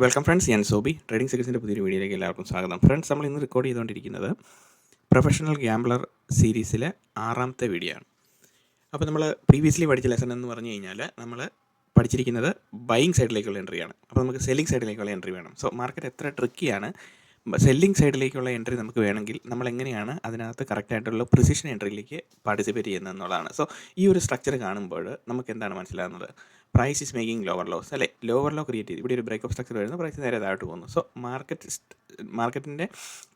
Welcome friends, ഞാൻ Sobi. Trading സെക്രസിൻ്റെ പുതിയൊരു വീഡിയോയിലേക്ക് എല്ലാവർക്കും സ്വാഗതം. ഫ്രണ്ട്സ്, നമ്മൾ ഇന്ന് റെക്കോർഡ് ചെയ്തുകൊണ്ടിരിക്കുന്നത് പ്രൊഫഷണൽ ഗ്യാംബ്ലർ സീരീസിലെ 6ാമത്തെ വീഡിയോ ആണ്. അപ്പോൾ നമ്മൾ പ്രീവിയസ്ലി പഠിച്ച ലെസൺ എന്ന് പറഞ്ഞു കഴിഞ്ഞാൽ നമ്മൾ പഠിച്ചിരിക്കുന്നത് ബൈയിങ് സൈഡിലേക്കുള്ള എൻട്രിയാണ്. അപ്പോൾ നമുക്ക് സെല്ലിംഗ് സൈഡിലേക്കുള്ള എൻട്രി വേണം. സോ മാർക്കറ്റ് എത്ര ട്രിക്കിയാണ്. സെല്ലിംഗ് സൈഡിലേക്കുള്ള എൻട്രി നമുക്ക് വേണമെങ്കിൽ നമ്മൾ എങ്ങനെയാണ് അതിനകത്ത് കറക്റ്റായിട്ടുള്ള പ്രിസിഷൻ എൻട്രിയിലേക്ക് പാർട്ടിസിപ്പേറ്റ് ചെയ്യുന്നത് എന്നുള്ളതാണ്. സോ ഈ ഒരു സ്ട്രക്ചർ കാണുമ്പോൾ നമുക്ക് എന്താണ് മനസ്സിലാകുന്നത്? Price is making lower lows, അല്ലേ? ലോവർ ലോ ക്രിയേറ്റ് ചെയ്ത് ഇവിടെ ഒരു ബ്രേക്ക് ഓഫ് സ്ട്രക്ചർ വരുന്നു, പ്രൈസ് നേരെ താഴോട്ട് പോകുന്നു. സോ മാർക്കറ്റിൻ്റെ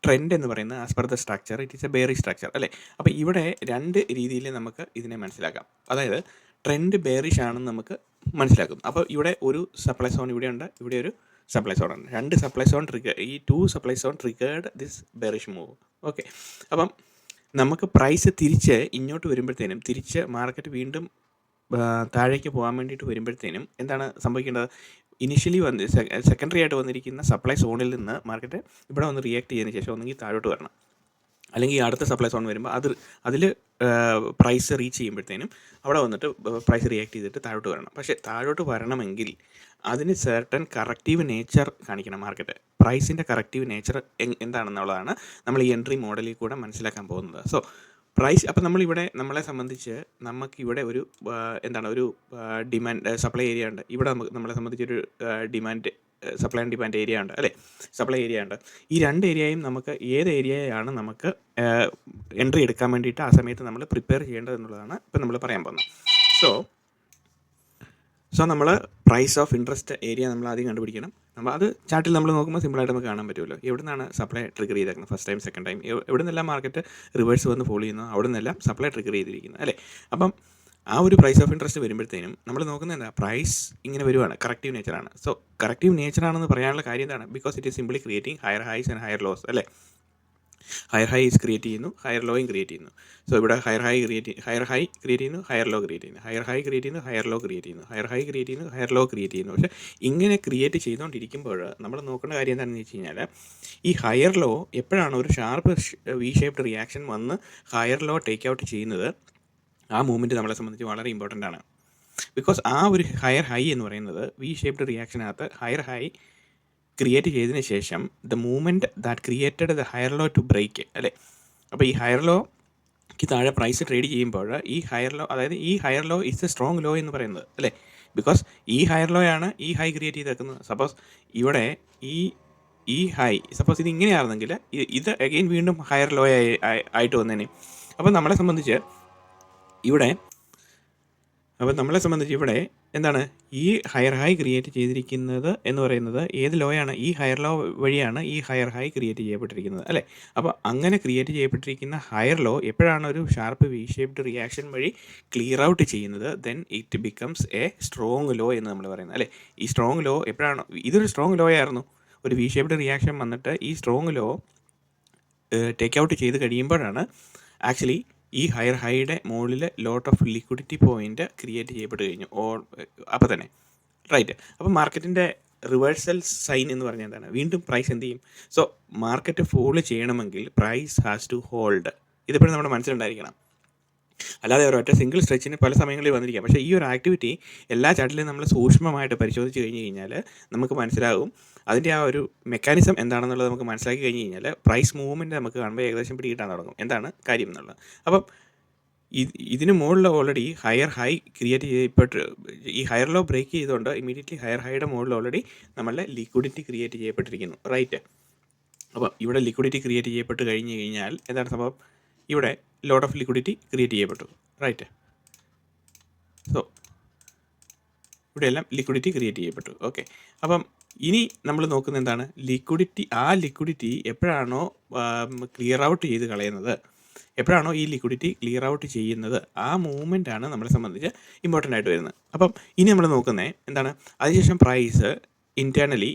ട്രെൻഡ് എന്ന് പറയുന്നത് as per the structure it is a bearish structure, അല്ലേ? അപ്പോൾ ഇവിടെ രണ്ട് രീതിയിൽ നമുക്ക് ഇതിനെ മനസ്സിലാക്കാം. അതായത് ട്രെൻഡ് ബെയറിഷ് ആണെന്ന് നമുക്ക് മനസ്സിലാക്കും. അപ്പോൾ ഇവിടെ ഒരു സപ്ലൈ സോൺ ഇവിടെയുണ്ട്, ഇവിടെ ഒരു സപ്ലൈ സോൺ ഉണ്ട്. രണ്ട് സപ്ലൈ സോൺ ഈ 2 supply zone triggered this bearish move. Okay, അപ്പം നമുക്ക് പ്രൈസ് തിരിച്ച് ഇങ്ങോട്ട് വരുമ്പോഴത്തേനും, തിരിച്ച് മാർക്കറ്റ് വീണ്ടും താഴേക്ക് പോകാൻ വേണ്ടിയിട്ട് വരുമ്പോഴത്തേനും എന്താണ് സംഭവിക്കേണ്ടത്? ഇനിഷ്യലി സെക്കൻഡറി ആയിട്ട് വന്നിരിക്കുന്ന സപ്ലൈ സോണിൽ നിന്ന് മാർക്കറ്റ് ഇവിടെ വന്ന് റിയാക്ട് ചെയ്തതിന് ശേഷം ഒന്നെങ്കിൽ താഴോട്ട് വരണം, അല്ലെങ്കിൽ അടുത്ത സപ്ലൈ സോൺ വരുമ്പോൾ അതിൽ പ്രൈസ് റീച്ച് ചെയ്യുമ്പോഴത്തേനും അവിടെ വന്നിട്ട് പ്രൈസ് റിയാക്ട് ചെയ്തിട്ട് താഴോട്ട് വരണം. പക്ഷേ താഴോട്ട് വരണമെങ്കിൽ അതിന് സെർട്ടൺ കറക്റ്റീവ് നേച്ചർ കാണിക്കണം മാർക്കറ്റ്. പ്രൈസിൻ്റെ കറക്റ്റീവ് നേച്ചർ എന്താണെന്നുള്ളതാണ് നമ്മൾ ഈ എൻട്രി മോഡലിൽ കൂടെ മനസ്സിലാക്കാൻ പോകുന്നത്. സോ പ്രൈസ്, അപ്പോൾ നമ്മളിവിടെ നമ്മളെ സംബന്ധിച്ച് നമുക്കിവിടെ ഒരു ഒരു ഡിമാൻഡ് സപ്ലൈ ഏരിയ ഉണ്ട്. ഇവിടെ നമ്മളെ സംബന്ധിച്ചൊരു demand supply and demand area ഉണ്ട്, അല്ലേ? സപ്ലൈ ഏരിയ ഉണ്ട്. ഈ രണ്ട് ഏരിയയും നമുക്ക് ഏത് ഏരിയയാണ് നമുക്ക് എൻട്രി എടുക്കാൻ വേണ്ടിയിട്ട് ആ സമയത്ത് നമ്മൾ പ്രിപ്പയർ ചെയ്യേണ്ടത് എന്നുള്ളതാണ് ഇപ്പം നമ്മൾ പറയാൻ പോകുന്നത്. സോ നമ്മൾ പ്രൈസ് ഓഫ് ഇൻട്രസ്റ്റ് ഏരിയ നമ്മൾ ആദ്യം കണ്ടുപിടിക്കണം. നമ്മൾ അത് ചാർട്ടിൽ നമ്മൾ നോക്കുമ്പോൾ സിമ്പിളായിട്ട് നമുക്ക് കാണാൻ പറ്റുമല്ലോ. എവിടെ നിന്നാണ് സപ്ലൈ ട്രിഗർ ചെയ്തേക്കുന്നത്? ഫസ്റ്റ് ടൈം, സെക്കൻഡ് ടൈം, എവിടെ നിന്നെല്ലാം മാർക്കറ്റ് റിവേഴ്സ് വന്ന് ഫോളോ ചെയ്യുന്നു, അവിടെ നിന്നെല്ലാം സപ്ലൈ ട്രിഗർ ചെയ്തിരിക്കുന്നത്, അല്ലേ? അപ്പം ആ ഒരു പ്രൈസ് ഓഫ് ഇൻട്രസ്റ്റ് വരുമ്പോഴത്തേനും നമ്മൾ നോക്കുന്നത് എന്താ? പ്രൈസ് ഇങ്ങനെ വരുവാണ്, കറക്റ്റീവ് നേച്ചറാണ്. സോ കറക്റ്റീവ് നേച്ചറാണെന്ന് പറയാനുള്ള കാര്യം എന്താണ്? Because it is simply creating higher highs and higher loss, അല്ലേ? ഹയർ ഹൈസ് ക്രിയേറ്റ് ചെയ്യുന്നു, ഹയർ ലോയും ക്രിയേറ്റ് ചെയ്യുന്നു. സോ ഇവിടെ ഹയർ ഹൈ ക്രിയേറ്റ് ചെയ്യുന്നു, ഹയർ ലോ ക്രിയേറ്റ് ചെയ്യുന്നു, ഹയർ ഹൈ ക്രിയേറ്റ് ചെയ്യുന്നു, ഹയർ ലോ ക്രിയേറ്റ് ചെയ്യുന്നു, ഹയർ ഹൈ ക്രിയേറ്റ് ചെയ്യുന്നു, higher low create ചെയ്യുന്നു. പക്ഷേ ഇങ്ങനെ ക്രിയേറ്റ് ചെയ്തുകൊണ്ടിരിക്കുമ്പോൾ നമ്മൾ നോക്കേണ്ട കാര്യം എന്താണെന്ന് വെച്ച് കഴിഞ്ഞാൽ, ഈ ഹയർ ലോ എപ്പോഴാണ് ഒരു ഷാർപ്പ് വി ഷേപ്ഡ് റിയാക്ഷൻ വന്ന് ഹയർ ലോ ടേക്ക് ഔട്ട് ചെയ്യുന്നത്, ആ മൂവ്മെൻറ്റ് നമ്മളെ സംബന്ധിച്ച് വളരെ ഇമ്പോർട്ടൻ്റ് ആണ്. ബിക്കോസ് ആ ഒരു ഹയർ ഹൈ എന്ന് പറയുന്നത് വി ഷേപ്ഡ് റിയാക്ഷനകത്ത് ഹയർ ഹൈ ക്രിയേറ്റ് ചെയ്തതിന് ശേഷം the movement that created the higher low to break, അല്ലേ? അപ്പോൾ ഈ ഹയർ ലോക്ക് താഴെ പ്രൈസ് ട്രേഡ് ചെയ്യുമ്പോൾ ഈ ഹയർ ലോ, അതായത് ഈ higher low is a strong low എന്ന് പറയുന്നത്, അല്ലേ? ബിക്കോസ് ഈ ഹയർ ലോ ആണ് ഈ ഹൈ ക്രിയേറ്റ് ചെയ്തേക്കുന്നത്. സപ്പോസ് ഇവിടെ ഈ ഹൈ സപ്പോസ് ഇത് ഇങ്ങനെയായിരുന്നെങ്കിൽ ഇത് അഗെയിൻ വീണ്ടും ഹയർ ലോ ആയിട്ട് വന്നേനെ. അപ്പോൾ നമ്മളെ സംബന്ധിച്ച് ഇവിടെ എന്താണ് ഈ ഹയർ ഹൈ ക്രിയേറ്റ് ചെയ്തിരിക്കുന്നത് എന്ന് പറയുന്നത് ഏത് ലോയാണ്? ഈ ഹയർ ലോ വഴിയാണ് ഈ ഹയർ ഹൈ ക്രിയേറ്റ് ചെയ്യപ്പെട്ടിരിക്കുന്നത്, അല്ലേ? അപ്പോൾ അങ്ങനെ ക്രിയേറ്റ് ചെയ്യപ്പെട്ടിരിക്കുന്ന ഹയർ ലോ എപ്പോഴാണ് ഒരു ഷാർപ്പ് വി ഷേപ്ഡ് റിയാക്ഷൻ വഴി ക്ലിയർ ഔട്ട് ചെയ്യുന്നത്, then it becomes a strong low എന്ന് നമ്മൾ പറയുന്നത്, അല്ലേ? ഈ സ്ട്രോങ് ലോ എപ്പോഴാണോ, ഇതൊരു സ്ട്രോങ് ലോ ആയിരുന്നു, ഒരു വി ഷേപ്ഡ് റിയാക്ഷൻ വന്നിട്ട് ഈ സ്ട്രോങ് ലോ ടേക്ക് ഔട്ട് ചെയ്ത് കഴിയുമ്പോഴാണ് ആക്ച്വലി ഈ ഹയർ ഹൈയുടെ മുകളിൽ lot of liquidity point create ചെയ്യപ്പെട്ട് കഴിഞ്ഞു അപ്പോൾ തന്നെ, റൈറ്റ്? അപ്പോൾ മാർക്കറ്റിൻ്റെ റിവേഴ്സൽ സൈൻ എന്ന് പറഞ്ഞാൽ എന്താണ്? വീണ്ടും പ്രൈസ് എന്ത് ചെയ്യും? സോ മാർക്കറ്റ് ഫോളോ ചെയ്യണമെങ്കിൽ പ്രൈസ് ഹാസ് ടു ഹോൾഡ്. ഇതെപ്പോഴും നമ്മുടെ മനസ്സിലുണ്ടായിരിക്കണം. അല്ലാതെ ഒരൊറ്റ സിംഗിൾ സ്ട്രെച്ചിന് പല സമയങ്ങളിൽ വന്നിരിക്കാം. പക്ഷേ ഈ ഒരു ആക്ടിവിറ്റി എല്ലാ ചാർട്ടിലും നമ്മൾ സൂക്ഷ്മമായിട്ട് പരിശോധിച്ച് കഴിഞ്ഞ് കഴിഞ്ഞാൽ നമുക്ക് മനസ്സിലാകും അതിൻ്റെ ആ ഒരു മെക്കാനിസം എന്താണെന്നുള്ളത് നമുക്ക് മനസ്സിലാക്കി കഴിഞ്ഞ് കഴിഞ്ഞാൽ പ്രൈസ് മൂവ്മെൻറ്റ് നമുക്ക് കാണുമ്പോൾ ഏകദേശം പിടികിട്ടാൻ തുടങ്ങും എന്താണ് കാര്യം എന്നുള്ളത്. അപ്പം ഇതിന് മുകളിൽ ഓൾറെഡി ഹയർ ഹൈ ക്രിയേറ്റ് ചെയ്യപ്പെട്ട് ഈ ഹയർ ലോ ബ്രേക്ക് ചെയ്തുകൊണ്ട് ഇമീഡിയറ്റ്ലി ഹയർ ഹൈയുടെ മുകളിൽ ഓൾറെഡി നമ്മളുടെ ലിക്വിഡിറ്റി ക്രിയേറ്റ് ചെയ്യപ്പെട്ടിരിക്കുന്നു, റൈറ്റ്? അപ്പോൾ ഇവിടെ ലിക്വിഡിറ്റി ക്രിയേറ്റ് ചെയ്യപ്പെട്ട് കഴിഞ്ഞ് കഴിഞ്ഞാൽ എന്താണ് സംഭവം? ഇവിടെ ലോട്ട് ഓഫ് ലിക്വിഡിറ്റി ക്രിയേറ്റ് ചെയ്യപ്പെട്ടു, റൈറ്റ്? സോ ഇവിടെയെല്ലാം ലിക്വിഡിറ്റി ക്രിയേറ്റ് ചെയ്യപ്പെട്ടു. ഓക്കെ, അപ്പം ഇനി നമ്മൾ നോക്കുന്നത് എന്താണ്? ലിക്വിഡിറ്റി എപ്പോഴാണോ ക്ലിയർ ഔട്ട് ചെയ്ത് കളയുന്നത്, എപ്പോഴാണോ ഈ ലിക്വിഡിറ്റി ക്ലിയർ ഔട്ട് ചെയ്യുന്നത്, ആ മൂവ്മെൻറ്റാണ് നമ്മളെ സംബന്ധിച്ച് ഇമ്പോർട്ടൻ്റ് ആയിട്ട് വരുന്നത്. അപ്പം ഇനി നമ്മൾ നോക്കുന്നത് എന്താണ്? അതിനുശേഷം പ്രൈസ് ഇൻറ്റേർണലി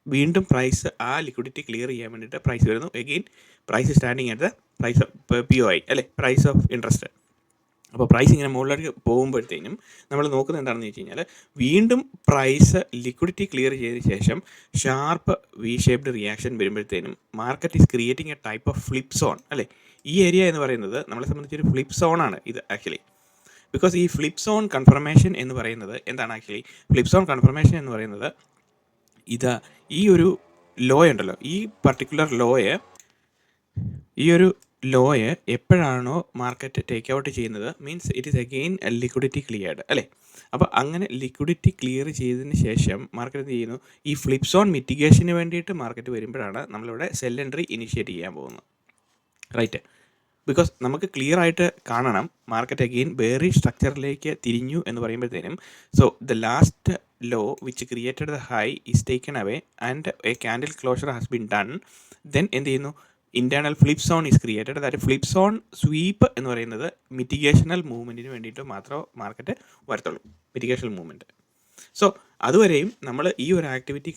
വീണ്ടും പ്രൈസ് ആ ലിക്വിഡിറ്റി ക്ലിയർ ചെയ്യാൻ വേണ്ടിയിട്ട് പ്രൈസ് വരുന്നു. Again price standing at the price of POI, അല്ലേ? Price of interest. അപ്പോൾ പ്രൈസ് ഇങ്ങനെ മുകളിലേക്ക് പോകുമ്പോഴത്തേനും നമ്മൾ നോക്കുന്നത് എന്താണെന്ന് വെച്ച് കഴിഞ്ഞാൽ വീണ്ടും പ്രൈസ് ലിക്വിഡിറ്റി ക്ലിയർ ചെയ്തതിന് ശേഷം ഷാർപ്പ് വി ഷേപ്ഡ് റിയാക്ഷൻ വരുമ്പോഴത്തേനും market is creating A type of flip zone, അല്ലേ? ഈ ഏരിയ എന്ന് പറയുന്നത് നമ്മളെ സംബന്ധിച്ചൊരു ഫ്ലിപ്പ് സോണാണ് ഇത് ആക്ച്വലി. ബിക്കോസ് ഈ ഫ്ലിപ്പ് സോൺ കൺഫർമേഷൻ എന്ന് പറയുന്നത് എന്താണ്? ആക്ച്വലി ഫ്ലിപ്പ് സോൺ കൺഫർമേഷൻ എന്ന് പറയുന്നത് ഇത് ഈ ഒരു ലോ ഉണ്ടല്ലോ, ഈ പർട്ടിക്കുലർ ലോയെ എപ്പോഴാണോ മാർക്കറ്റ് ടേക്ക് ഔട്ട് ചെയ്യുന്നത്, means it is again liquidity cleared അല്ലേ. അപ്പോൾ അങ്ങനെ ലിക്വിഡിറ്റി ക്ലിയർ ചെയ്തതിന് ശേഷം മാർക്കറ്റ് എന്ത് ചെയ്യുന്നു, ഈ ഫ്ലിപ്സ് ഓൺ മിറ്റിഗേഷന് വേണ്ടിയിട്ട് മാർക്കറ്റ് വരുമ്പോഴാണ് നമ്മളിവിടെ സെൽ എൻട്രി ഇനിഷ്യേറ്റ് ചെയ്യാൻ പോകുന്നത്, റൈറ്റ്. ബിക്കോസ് നമുക്ക് ക്ലിയർ ആയിട്ട് കാണണം മാർക്കറ്റ് അഗെയിൻ ബെയറിഷ് സ്ട്രക്ചറിലേക്ക് തിരിഞ്ഞു എന്ന് പറയുമ്പോഴത്തേനും. So the last law which created the high is taken away and A candle closure has been done. Then എന്ത് ചെയ്യുന്നു, internal flip zone is created. That flip zone sweep എന്ന് പറയുന്നത് മിറ്റിഗേഷണൽ മൂവ്മെൻറ്റിന് വേണ്ടിയിട്ട് മാത്രമേ market വരത്തുള്ളൂ, മിറ്റിഗേഷണൽ മൂവ്മെൻറ്റ്. സോ അതുവരെയും നമ്മൾ ഈ ഒരു ആക്ടിവിറ്റി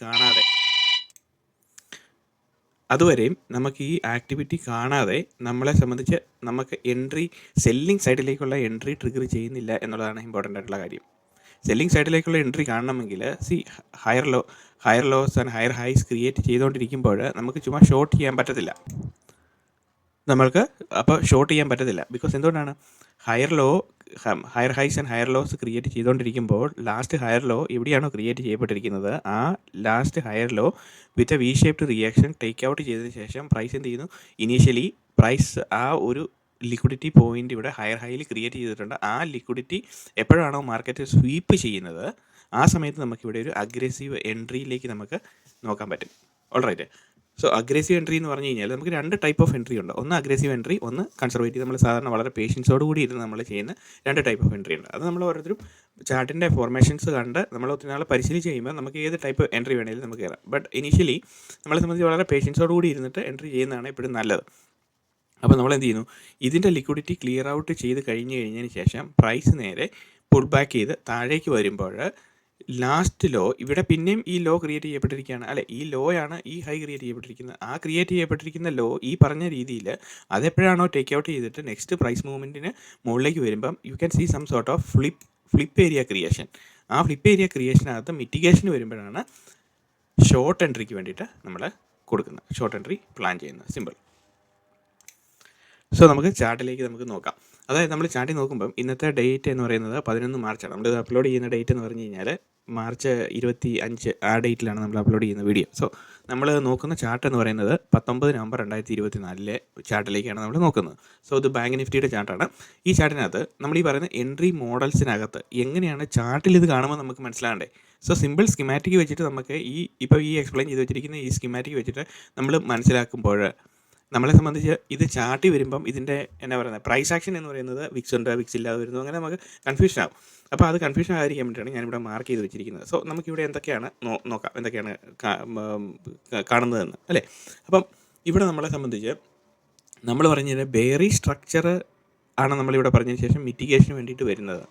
കാണാതെ നമ്മളെ സംബന്ധിച്ച് നമുക്ക് എൻട്രി, സെല്ലിംഗ് സൈഡിലേക്കുള്ള എൻട്രി ട്രിഗർ ചെയ്യുന്നില്ല എന്നുള്ളതാണ് ഇമ്പോർട്ടൻ്റ് ആയിട്ടുള്ള കാര്യം. സെല്ലിംഗ് സൈഡിലേക്കുള്ള എൻട്രി കാണണമെങ്കിൽ higher lows and higher highs create ചെയ്തുകൊണ്ടിരിക്കുമ്പോൾ നമുക്ക് ചുമ്മാ ഷോർട്ട് ചെയ്യാൻ പറ്റത്തില്ല. ബിക്കോസ് എന്തുകൊണ്ടാണ്, higher highs and higher lows create ചെയ്തുകൊണ്ടിരിക്കുമ്പോൾ ലാസ്റ്റ് ഹയർ ലോ എവിടെയാണോ ക്രിയേറ്റ് ചെയ്യപ്പെട്ടിരിക്കുന്നത്, ആ last higher low with a V shaped reaction take out ചെയ്തതിന് ശേഷം പ്രൈസ് എന്ത് ചെയ്യുന്നു, ഇനീഷ്യലി പ്രൈസ് ആ ഒരു ലിക്വിഡിറ്റി പോയിന്റ് ഇവിടെ ഹയർ ഹൈയിൽ ക്രിയേറ്റ് ചെയ്തിട്ടുണ്ട്. ആ ലിക്വിഡിറ്റി എപ്പോഴാണോ മാർക്കറ്റ് സ്വീപ്പ് ചെയ്യുന്നത്, ആ സമയത്ത് നമുക്കിവിടെ ഒരു അഗ്രസീവ് എൻട്രിയിലേക്ക് നമുക്ക് നോക്കാൻ പറ്റും. ഓൾറൈറ്റ്. സോ അഗ്രസീവ് എൻട്രി എന്ന് പറഞ്ഞു കഴിഞ്ഞാൽ നമുക്ക് 2 ടൈപ്പ് ഓഫ് എൻട്രി ഉണ്ട്. ഒന്ന് അഗ്രസീവ് എൻട്രി, ഒന്ന് കൺസർവേറ്റീവ്. നമ്മൾ സാധാരണ വളരെ പേഷ്യൻസോട് കൂടി ഇരുന്ന് നമ്മൾ ചെയ്യുന്ന 2 ടൈപ്പ് ഓഫ് എൻട്രി ഉണ്ട്. അത് നമ്മൾ ഓരോരുത്തരും ചാർട്ടിൻ്റെ ഫോർമേഷൻസ് കണ്ട് നമ്മൾ ഒത്തിരി നാൾ പരിശീലിച്ച് കഴിയുമ്പോൾ നമുക്ക് ഏത് ടൈപ്പ് എൻട്രി വേണമെങ്കിലും നമുക്ക് കയറാം. ബട്ട് ഇനീഷ്യലി നമ്മളെ സംബന്ധിച്ച് വളരെ പേഷ്യൻസോട് കൂടി ഇരുന്നിട്ട് എൻട്രി ചെയ്യുന്നതാണ് എപ്പോഴും നല്ലത്. അപ്പോൾ നമ്മൾ എന്ത് ചെയ്യുന്നു, ഇതിൻ്റെ ലിക്വിഡിറ്റി ക്ലിയർ ഔട്ട് ചെയ്ത് കഴിഞ്ഞതിന് ശേഷം പ്രൈസ് നേരെ പുൾ ബാക്ക് ചെയ്ത് താഴേക്ക് വരുമ്പോൾ ലാസ്റ്റ് ലോ ഇവിടെ പിന്നെയും ഈ ലോ ക്രിയേറ്റ് ചെയ്യപ്പെട്ടിരിക്കുകയാണ് അല്ലേ. ഈ ലോയാണ് ഈ ഹൈ ക്രിയേറ്റ് ചെയ്യപ്പെട്ടിരിക്കുന്നത്. ആ ക്രിയേറ്റ് ചെയ്യപ്പെട്ടിരിക്കുന്ന ലോ ഈ പറഞ്ഞ രീതിയിൽ അതെപ്പോഴാണോ ടേക്ക് ഔട്ട് ചെയ്തിട്ട് നെക്സ്റ്റ് പ്രൈസ് മൂവ്മെൻറ്റിന് മുകളിലേക്ക് വരുമ്പം you can see some sort of flip area creation. ആ ഫ്ലിപ്പ് ഏരിയ ക്രിയേഷനകത്ത് മിറ്റിഗേഷന് വരുമ്പോഴാണ് ഷോർട്ട് എൻട്രിക്ക് വേണ്ടിയിട്ട് നമ്മൾ കൊടുക്കുന്നത്, ഷോർട്ട് എൻട്രി പ്ലാൻ ചെയ്യുന്നത്. സിമ്പിൾ. സോ നമുക്ക് ചാർട്ടിലേക്ക് നമുക്ക് നോക്കാം. അതായത് നമ്മൾ ചാർട്ടിൽ നോക്കുമ്പം ഇന്നത്തെ ഡേറ്റ് എന്ന് പറയുന്നത് 11 മാർച്ചാണ്. നമ്മളിത് അപ്ലോഡ് ചെയ്യുന്ന ഡേറ്റ് എന്ന് പറഞ്ഞു കഴിഞ്ഞാൽ മാർച്ച് 25 ആ ഡേറ്റിലാണ് നമ്മൾ അപ്ലോഡ് ചെയ്യുന്ന വീഡിയോ. സോ നമ്മൾ നോക്കുന്ന ചാർട്ട് എന്ന് പറയുന്നത് 19 നവംബർ 2024 ചാർട്ടിലേക്കാണ് നമ്മൾ നോക്കുന്നത്. സോ ഇത് ബാങ്ക് നിഫ്റ്റിയുടെ ചാർട്ടാണ്. ഈ ചാർട്ടിനകത്ത് നമ്മൾ ഈ പറയുന്ന എൻട്രി മോഡൽസിനകത്ത് എങ്ങനെയാണ് ചാർട്ടിൽ ഇത് കാണുമ്പോൾ നമുക്ക് മനസ്സിലാകണ്ടേ. സോ സിമ്പിൾ സ്കിമാറ്റിക് വെച്ചിട്ട് നമുക്ക് ഈ എക്സ്പ്ലെയിൻ ചെയ്ത് വെച്ചിരിക്കുന്ന ഈ സ്കിമാറ്റിക് വെച്ചിട്ട് നമ്മൾ മനസ്സിലാക്കുമ്പോൾ നമ്മളെ സംബന്ധിച്ച് ഇത് ചാർട്ടി വരുമ്പം ഇതിൻ്റെ എന്നാ പറയുന്നത് പ്രൈസ് ആക്ഷൻ എന്ന് പറയുന്നത് വിക്സ് ഉണ്ട്, വിക്സ് ഇല്ലാതെ വരുന്നു, അങ്ങനെ നമുക്ക് കൺഫ്യൂഷൻ ആവും. അപ്പോൾ അത് കൺഫ്യൂഷൻ ആയിരിക്കാൻ വേണ്ടിയിട്ടാണ് ഞാനിവിടെ മാർക്ക് ചെയ്ത് വെച്ചിരിക്കുന്നത്. സോ നമുക്കിവിടെ എന്തൊക്കെയാണ് നോക്കാം, എന്തൊക്കെയാണ് കാണുന്നതെന്ന് അല്ലേ. അപ്പം ഇവിടെ നമ്മളെ സംബന്ധിച്ച് നമ്മൾ പറഞ്ഞ ബെയറി സ്ട്രക്ചർ ആണ് നമ്മളിവിടെ പറഞ്ഞതിന് ശേഷം മിറ്റിഗേഷന് വേണ്ടിയിട്ട് വരുന്നത്.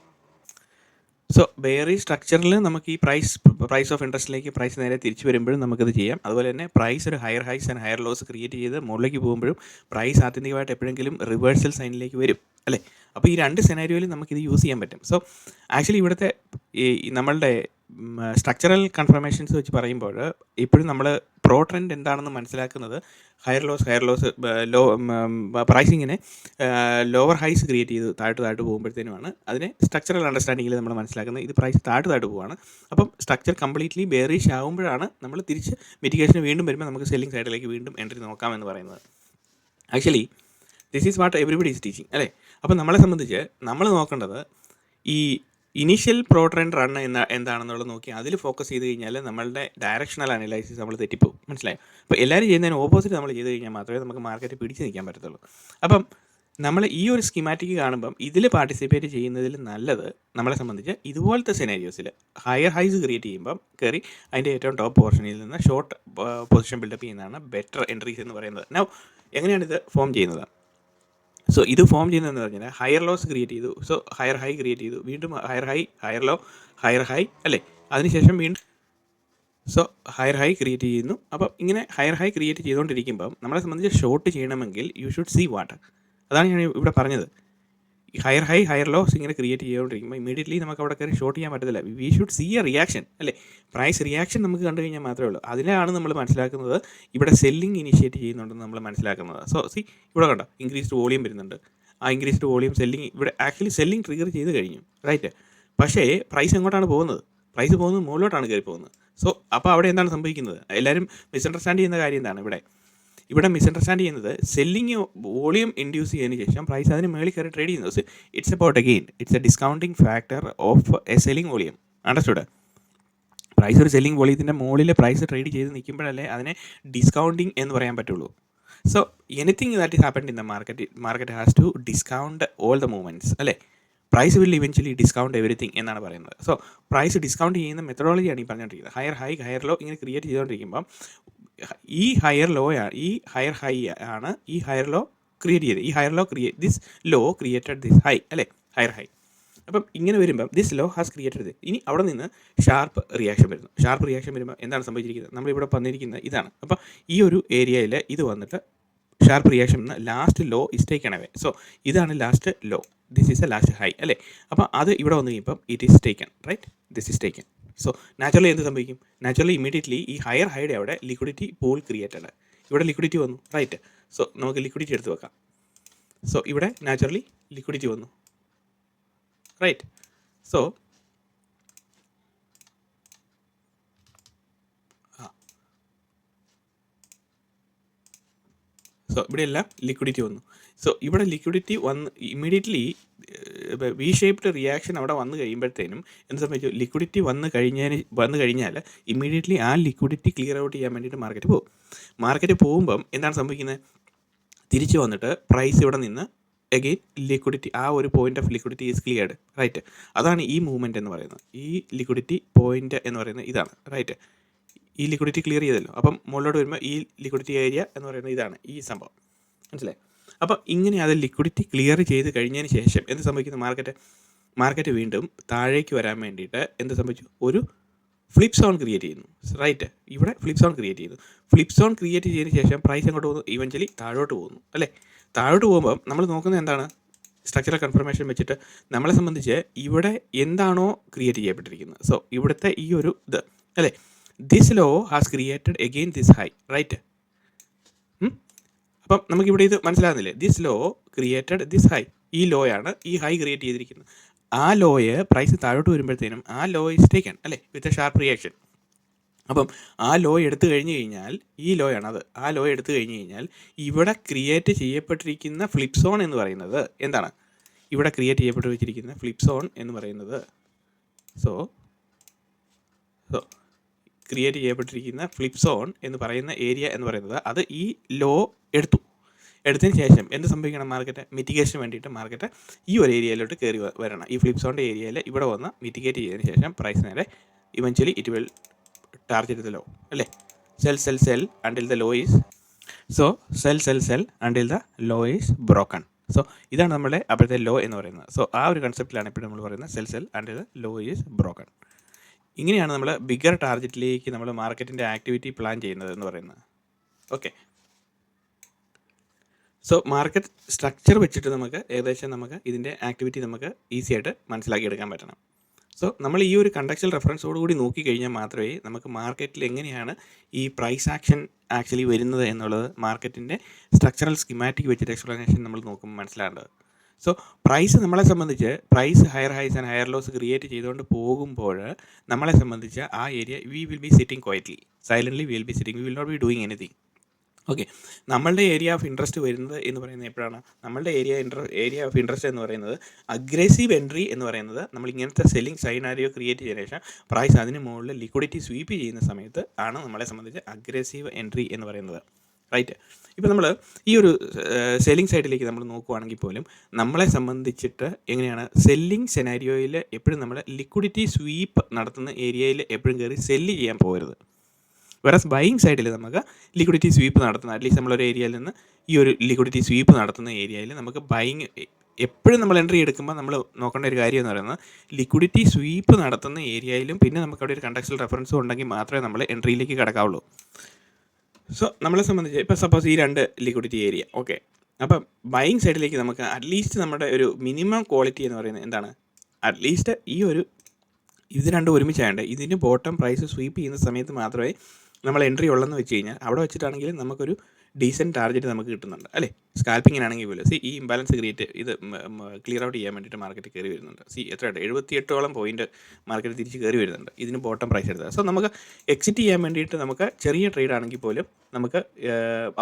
സോ ബെയറി സ്ട്രക്ചറിൽ നമുക്ക് ഈ പ്രൈസ് ഓഫ് ഇൻട്രസ്റ്റിലേക്ക് പ്രൈസ് നേരെ തിരിച്ചു വരുമ്പോഴും നമുക്കത് ചെയ്യാം. അതുപോലെ തന്നെ പ്രൈസ് ഒരു higher highs and higher lows create ചെയ്ത് മുകളിലേക്ക് പോകുമ്പോഴും പ്രൈസ് ആത്യന്തികമായിട്ട് എപ്പോഴെങ്കിലും റിവേഴ്സൽ സൈനിലേക്ക് വരും അല്ലേ. അപ്പോൾ ഈ 2 സെനാരിയോയിൽ നമുക്കിത് യൂസ് ചെയ്യാൻ പറ്റും. സോ ആക്ച്വലി ഇവിടുത്തെ നമ്മളുടെ സ്ട്രക്ചറൽ കൺഫർമേഷൻസ് വെച്ച് പറയുമ്പോൾ ഇപ്പോഴും നമ്മൾ പ്രോ ട്രെൻഡ് എന്താണെന്ന് മനസ്സിലാക്കുന്നത് ഹയർ ലോസ് ലോ പ്രൈസിങ്ങിനെ ലോവർ ഹൈസ് ക്രിയേറ്റ് ചെയ്ത് താഴ്ത്ത് പോകുമ്പോഴത്തേനുമാണ് അതിനെ സ്ട്രക്ചറൽ അണ്ടർസ്റ്റാൻഡിങ്ങിൽ നമ്മൾ മനസ്സിലാക്കുന്നത് ഇത് പ്രൈസ് താഴ്ത്ത് പോവുകയാണ്. അപ്പം സ്ട്രക്ചർ കംപ്ലീറ്റ്ലി ബെയറിഷ് ആകുമ്പോഴാണ് നമ്മൾ തിരിച്ച് മിറ്റിഗേഷന് വീണ്ടും വരുമ്പോൾ നമുക്ക് സെല്ലിംഗ് സൈഡിലേക്ക് വീണ്ടും എൻട്രി നോക്കാമെന്ന് പറയുന്നത്. Actually this is what everybody is teaching അല്ലേ. അപ്പം നമ്മളെ സംബന്ധിച്ച് നമ്മൾ നോക്കേണ്ടത് ഈ ഇനീഷ്യൽ പ്രോ ട്രെൻഡ് റൺ എന്താണെന്നുള്ളത് നോക്കി അതിൽ ഫോക്കസ് ചെയ്ത് കഴിഞ്ഞാൽ നമ്മളുടെ ഡയറക്ഷണൽ അനലൈസിസ് നമ്മൾ തെറ്റിപ്പോകും. മനസ്സിലായോ. അപ്പോൾ എല്ലാവരും ചെയ്യുന്നതിന് ഓപ്പോസിറ്റ് നമ്മൾ ചെയ്ത് കഴിഞ്ഞാൽ മാത്രമേ നമുക്ക് മാർക്കറ്റ് പിടിച്ച് നിൽക്കാൻ പറ്റത്തുള്ളൂ. അപ്പം നമ്മൾ ഈ ഒരു സ്കിമാറ്റിക് കാണുമ്പം ഇതിൽ പാർട്ടിസിപ്പേറ്റ് ചെയ്യുന്നതിൽ നല്ലത് നമ്മളെ സംബന്ധിച്ച് ഇതുപോലത്തെ സെനാരിയോസിൽ ഹയർ ഹൈസ് ക്രിയേറ്റ് ചെയ്യുമ്പം കയറി അതിൻ്റെ ഏറ്റവും ടോപ്പ് പോർഷനിൽ നിന്ന് ഷോർട്ട് പൊസിഷൻ ബിൽഡപ്പ് ചെയ്യുന്നതാണ് ബെറ്റർ എൻട്രീസ് എന്ന് പറയുന്നത്. നൗ എങ്ങനെയാണിത് ഫോം ചെയ്യുന്നത്? സോ ഇത് ഫോം ചെയ്യുന്നതെന്ന് പറഞ്ഞാൽ ഹയർ ലോസ് ക്രിയേറ്റ് ചെയ്തു, സോ ഹയർ ഹൈ ക്രിയേറ്റ് ചെയ്തു, വീണ്ടും higher high, higher low, higher high അല്ലേ. അതിനുശേഷം വീണ്ടും സോ ഹയർ ഹൈ ക്രിയേറ്റ് ചെയ്യുന്നു. അപ്പം ഇങ്ങനെ ഹയർ ഹൈ ക്രിയേറ്റ് ചെയ്തുകൊണ്ടിരിക്കുമ്പം നമ്മളെ സംബന്ധിച്ച് ഷോർട്ട് ചെയ്യണമെങ്കിൽ യു ഷുഡ് സീ വാട്ട്. അതാണ് ഞാൻ ഇവിടെ പറഞ്ഞത്. ഹയർ ഹൈ ഹയർ ലോസ് ഇങ്ങനെ ക്രിയേറ്റ് ചെയ്തുകൊണ്ടിരിക്കുമ്പോൾ ഇമീഡിയറ്റ്ലി നമുക്ക് അവിടെ കയറി ഷോർട്ട് ചെയ്യാൻ പറ്റത്തില്ല. We should see a reaction അല്ലേ. പ്രൈസ് റിയാക്ഷൻ നമുക്ക് കണ്ടു കഴിഞ്ഞാൽ മാത്രമേ ഉള്ളൂ. അതിലാണ് നമ്മൾ മനസ്സിലാക്കുന്നത് ഇവിടെ സെല്ലിംഗ് ഇനിഷ്യേറ്റ് ചെയ്യുന്നുണ്ടെന്ന് നമ്മൾ മനസ്സിലാക്കുന്നത്. സോ ഇവിടെ കണ്ടോ ഇൻക്രീസ്ഡ് വോളിയം വരുന്നുണ്ട്. ആ ഇൻക്രീസ്ഡ് വോളിയം സെല്ലിംഗ് ഇവിടെ ആക്ച്വലി സെല്ലിംഗ് ട്രിഗർ ചെയ്ത് കഴിഞ്ഞു, റൈറ്റ്. പക്ഷേ പ്രൈസ് എങ്ങോട്ടാണ് പോകുന്നത്? പ്രൈസ് പോകുന്നത് മുകളിലോട്ടാണ് കയറി പോകുന്നത്. സോ അപ്പോൾ അവിടെ എന്താണ് സംഭവിക്കുന്നത്? എല്ലാവരും മിസ്അണ്ടർസ്റ്റാൻഡ് ചെയ്യുന്ന കാര്യം എന്താണ് ഇവിടെ മിസ്അണ്ടർസ്റ്റാൻഡ് ചെയ്യുന്നത് സെല്ലിങ് വോളിയം ഇൻഡ്യൂസ് ചെയ്തതിന് ശേഷം പ്രൈസ് അതിന് മേളിൽ കയറി ട്രേഡ് ചെയ്യുന്നത്. It's about again it's a discounting factor of a selling volume. Understood? Price ഒരു സെല്ലിംഗ് വോളിയത്തിൻ്റെ മുകളിൽ പ്രൈസ് ട്രേഡ് ചെയ്ത് നിൽക്കുമ്പോഴല്ലേ അതിനെ ഡിസ്കൗണ്ടിങ് എന്ന് പറയാൻ പറ്റുള്ളൂ. So anything that is happened in the market has to discount all the movements അല്ലേ. Price will eventually discount everything എന്നാണ് പറയുന്നത്. സോ പ്രൈസ് ഡിസ്കൗണ്ട് ചെയ്യുന്ന മെത്തഡോളജിയാണ് ഈ പറഞ്ഞുകൊണ്ടിരിക്കുന്നത്. ഹയർ ലോ ഇങ്ങനെ ക്രിയേറ്റ് ചെയ്തുകൊണ്ടിരിക്കുമ്പം ഈ ഹയർ ഹൈ ആണ് ഈ ഹയർ ലോ ക്രിയേറ്റ് ചെയ്തത്. ഈ higher low this low created this high അല്ലേ, ഹയർ ഹൈ. അപ്പം ഇങ്ങനെ വരുമ്പം this low has created this. ഇനി അവിടെ നിന്ന് ഷാർപ്പ് റിയാക്ഷൻ വരുമ്പോൾ എന്താണ് സംഭവിച്ചിരിക്കുന്നത്? നമ്മളിവിടെ വന്നിരിക്കുന്നത് ഇതാണ്. അപ്പം ഈ ഒരു ഏരിയയിൽ ഇത് വന്നിട്ട് ഷാർപ്പ് റിയാക്ഷൻ എന്ന് last low is taken away. So ഇതാണ് last low, this is a last high അല്ലേ. അപ്പോൾ അത് ഇവിടെ വന്നു കഴിയുമ്പം it is taken, right, this is taken. So naturally എന്ത് സംഭവിക്കും? നാച്ചുറലി ഇമ്മീഡിയറ്റ്ലി ഈ ഹയർ ഹൈയുടെ അവിടെ ലിക്വിഡിറ്റി പൂൾ ക്രിയേറ്റഡ്. ഇവിടെ ലിക്വിഡിറ്റി വന്നു, റൈറ്റ്. സോ നമുക്ക് ലിക്വിഡിറ്റി എടുത്ത് വെക്കാം. സോ ഇവിടെ നാച്ചുറലി ലിക്വിഡിറ്റി വന്നു, റൈറ്റ്. സോ ഇവിടെയെല്ലാം ലിക്വിഡിറ്റി വന്നു. സോ ഇവിടെ ലിക്വിഡിറ്റി വന്ന് ഇമ്മീഡിയറ്റ്ലി വി ഷേപ്ഡ് റിയാക്ഷൻ അവിടെ വന്നു കഴിയുമ്പോഴത്തേനും എന്ത് സംഭവിച്ചു? ലിക്വിഡിറ്റി വന്നു കഴിഞ്ഞാൽ ഇമ്മീഡിയറ്റ്ലി ആ ലിക്വിഡിറ്റി ക്ലിയർ ഔട്ട് ചെയ്യാൻ വേണ്ടിയിട്ട് മാർക്കറ്റ് പോകുമ്പം എന്താണ് സംഭവിക്കുന്നത്? തിരിച്ച് വന്നിട്ട് പ്രൈസ് ഇവിടെ നിന്ന് അഗെയിൻ ലിക്വിഡിറ്റി, ആ ഒരു point of liquidity is cleared, right. അതാണ് ഈ മൂവ്മെൻറ്റ് എന്ന് പറയുന്നത്. ഈ ലിക്വിഡിറ്റി പോയിന്റ് എന്ന് പറയുന്നത് ഇതാണ്, റൈറ്റ്. ഈ ലിക്വിഡിറ്റി ക്ലിയർ ചെയ്തല്ലോ. അപ്പം മുകളിലോട്ട് വരുമ്പോൾ ഈ ലിക്വിഡിറ്റി ഏരിയ എന്ന് പറയുന്നത് ഇതാണ്, ഈ സംഭവം, മനസ്സിലായി? അപ്പോൾ ഇങ്ങനെ അത് ലിക്വിഡിറ്റി ക്ലിയർ ചെയ്ത് കഴിഞ്ഞതിന് ശേഷം എന്ത് സംഭവിക്കുന്നു? മാർക്കറ്റ് വീണ്ടും താഴേക്ക് വരാൻ വേണ്ടിയിട്ട് എന്ത് സംഭവിച്ചു? ഒരു ഫ്ലിപ്പ് സോൺ ക്രിയേറ്റ് ചെയ്യുന്നു, റൈറ്റ്. ഇവിടെ ഫ്ലിപ്പ് സോൺ ക്രിയേറ്റ് ചെയ്തതിന് ശേഷം പ്രൈസ് എങ്ങോട്ട് പോകുന്നു? ഇവൻച്വലി താഴോട്ട് പോകുന്നു അല്ലേ. താഴോട്ട് പോകുമ്പോൾ നമ്മൾ നോക്കുന്നത് എന്താണ്? സ്ട്രക്ചറൽ കൺഫർമേഷൻ വെച്ചിട്ട് നമ്മളെ സംബന്ധിച്ച് ഇവിടെ എന്താണോ ക്രിയേറ്റ് ചെയ്യപ്പെട്ടിരിക്കുന്നത്, സോ ഇവിടുത്തെ ഈ ഒരു ഇത് അല്ലേ, this low has created again this high, right. അപ്പം നമുക്കിവിടെ ഇത് മനസ്സിലാകുന്നില്ലേ? This low created this high, ഈ ലോയാണ് ഈ ഹൈ ക്രിയേറ്റ് ചെയ്തിരിക്കുന്നത്. ആ ലോയെ പ്രൈസ് താഴോട്ട് വരുമ്പോഴത്തേനും ആ ലോ ഇസ് ടേക്കൺ അല്ലേ, വിത്ത് എ ഷാർപ്പ് റിയാക്ഷൻ. അപ്പം ആ ലോ എടുത്തു കഴിഞ്ഞ് കഴിഞ്ഞാൽ, ഈ ലോയാണത്, ആ ലോ എടുത്തു കഴിഞ്ഞ് കഴിഞ്ഞാൽ ഇവിടെ ക്രിയേറ്റ് ചെയ്യപ്പെട്ടിരിക്കുന്ന ഫ്ലിപ്പ് സോൺ എന്ന് പറയുന്നത് എന്താണ്? ഇവിടെ ക്രിയേറ്റ് ചെയ്യപ്പെട്ട് വെച്ചിരിക്കുന്ന ഫ്ലിപ്പ് സോൺ എന്ന് പറയുന്നത് സോ ക്രിയേറ്റ് ചെയ്യപ്പെട്ടിരിക്കുന്ന ഫ്ലിപ്പ് സോൺ എന്ന് പറയുന്ന ഏരിയ എന്ന് പറയുന്നത് അത് ഈ ലോ എടുത്തതിന് ശേഷം എന്ത് സംഭവിക്കണം? മാർക്കറ്റ് മിറ്റിഗേഷന് വേണ്ടിയിട്ട് മാർക്കറ്റ് ഈ ഒരു ഏരിയയിലോട്ട് കയറി വരണം. ഈ ഫ്ലിപ്പ് സോണിൻ്റെ ഏരിയയിൽ ഇവിടെ വന്ന് മിറ്റിഗേറ്റ് ചെയ്തതിന് ശേഷം പ്രൈസ് നേരെ eventually it will target the low അല്ലേ. Sell until the low is sell until the low is broken. So ഇതാണ് നമ്മുടെ അപ്പോഴത്തെ ലോ എന്ന് പറയുന്നത്. സോ ആ ഒരു കൺസെപ്റ്റിലാണ് ഇപ്പോൾ നമ്മൾ പറയുന്നത് cell until the low is broken. ഇങ്ങനെയാണ് നമ്മൾ ബിഗർ ടാർഗറ്റിലേക്ക് നമ്മൾ മാർക്കറ്റിൻ്റെ ആക്ടിവിറ്റി പ്ലാൻ ചെയ്യുന്നത് എന്ന് പറയുന്നത്. ഓക്കെ, സോ മാർക്കറ്റ് സ്ട്രക്ചർ വെച്ചിട്ട് നമുക്ക് ഇതിൻ്റെ ആക്ടിവിറ്റി നമുക്ക് ഈസി ആയിട്ട് മനസ്സിലാക്കിയെടുക്കാൻ പറ്റണം. സോ നമ്മൾ ഈ ഒരു കണ്ടക്ച്വൽ റെഫറൻസോടുകൂടി നോക്കിക്കഴിഞ്ഞാൽ മാത്രമേ നമുക്ക് മാർക്കറ്റിൽ എങ്ങനെയാണ് ഈ പ്രൈസ് ആക്ഷൻ ആക്ച്വലി വരുന്നത് എന്നുള്ളത് മാർക്കറ്റിൻ്റെ സ്ട്രക്ചറൽ സ്കിമാറ്റിക് വെച്ചിട്ട് എക്സ്പ്ലനേഷൻ നമ്മൾ നോക്കുമ്പോൾ മനസ്സിലാകേണ്ടത്. സോ പ്രൈസ് നമ്മളെ സംബന്ധിച്ച് price higher highs and higher lows create ചെയ്തുകൊണ്ട് പോകുമ്പോൾ നമ്മളെ സംബന്ധിച്ച് ആ area we will be sitting quietly, silently we will be sitting, we will not be doing anything. Okay, നമ്മളുടെ ഏരിയ ഓഫ് ഇൻട്രസ്റ്റ് വരുന്നത് എന്ന് പറയുന്നത് എപ്പോഴാണ്? നമ്മളുടെ ഏരിയ ഓഫ് ഇൻട്രസ്റ്റ് എന്ന് പറയുന്നത് അഗ്രസീവ് എൻട്രി എന്ന് പറയുന്നത് നമ്മൾ ഇങ്ങനത്തെ സെല്ലിംഗ് സൈനാരിയോ ക്രിയേറ്റ് ചെയ്തതിനു ശേഷം പ്രൈസ് അതിന് മുകളിൽ ലിക്വിഡിറ്റി സ്വീപ്പ് ചെയ്യുന്ന സമയത്ത് ആണ് നമ്മളെ സംബന്ധിച്ച് അഗ്രസീവ് എൻട്രി എന്ന് പറയുന്നത്, റൈറ്റ്. ഇപ്പോൾ നമ്മൾ ഈ ഒരു സെല്ലിംഗ് സൈഡിലേക്ക് നമ്മൾ നോക്കുകയാണെങ്കിൽ പോലും നമ്മളെ സംബന്ധിച്ചിട്ട് എങ്ങനെയാണ് സെല്ലിംഗ് സെനാരിയോയിൽ എപ്പോഴും നമ്മൾ ലിക്വിഡിറ്റി സ്വീപ്പ് നടത്തുന്ന ഏരിയയിൽ എപ്പോഴും കയറി സെല്ല് ചെയ്യാൻ പോകരുത്. വേറസ് ബൈയിങ് സൈഡിൽ നമുക്ക് ലിക്വിഡിറ്റി സ്വീപ്പ് നടത്തുന്ന, അറ്റ്ലീസ്റ്റ് നമ്മളൊരു ഏരിയയിൽ നിന്ന് ഈ ഒരു ലിക്വിഡിറ്റി സ്വീപ്പ് നടത്തുന്ന ഏരിയയിൽ നമുക്ക് ബൈയിങ് എപ്പോഴും നമ്മൾ എൻട്രി എടുക്കുമ്പോൾ നമ്മൾ നോക്കേണ്ട ഒരു കാര്യം എന്ന് പറയുന്നത് ലിക്വിഡിറ്റി സ്വീപ്പ് നടത്തുന്ന ഏരിയയിലും പിന്നെ നമുക്ക് അവിടെ ഒരു കണ്ടക്ച്വൽ റെഫറൻസും ഉണ്ടെങ്കിൽ മാത്രമേ നമ്മൾ എൻട്രിയിലേക്ക് കിടക്കാവുള്ളൂ. സോ നമ്മളെ സംബന്ധിച്ച് ഇപ്പോൾ സപ്പോസ് ഈ രണ്ട് ലിക്വിഡിറ്റി ഏരിയ, ഓക്കെ, അപ്പം ബൈയിങ് സൈഡിലേക്ക് നമുക്ക് അറ്റ്ലീസ്റ്റ് നമ്മുടെ ഒരു മിനിമം ക്വാളിറ്റി എന്ന് പറയുന്നത് എന്താണ്? അറ്റ്ലീസ്റ്റ് ഇത് രണ്ടും ഒരുമിച്ചായണ്ട് ഇതിന് ബോട്ടം പ്രൈസ് സ്വീപ്പ് ചെയ്യുന്ന സമയത്ത് മാത്രമേ നമ്മൾ എൻട്രി ഉള്ളെന്ന് വെച്ച് കഴിഞ്ഞാൽ അവിടെ വെച്ചിട്ടാണെങ്കിൽ നമുക്കൊരു ഡീസൻറ്റ് ടാർഗറ്റ് നമുക്ക് കിട്ടുന്നുണ്ട് അല്ലേ. സ്കാൽപ്പിങ്ങിനാണെങ്കിൽ പോലും ഈ ഇംബാലൻസ് ക്ലിയർ ഔട്ട് ചെയ്യാൻ വേണ്ടിയിട്ട് മാർക്കറ്റ് കയറി വരുന്നുണ്ട്. എത്രയുണ്ട് 78ഓളം പോയിന്റ് മാർക്കറ്റ് തിരിച്ച് കയറി വരുന്നുണ്ട് ഇതിന് ബോട്ടം പ്രൈസ് എടുത്തത്. സോ നമുക്ക് എക്സിറ്റ് ചെയ്യാൻ വേണ്ടിയിട്ട് നമുക്ക് ചെറിയ ട്രേഡ് ആണെങ്കിൽ പോലും നമുക്ക്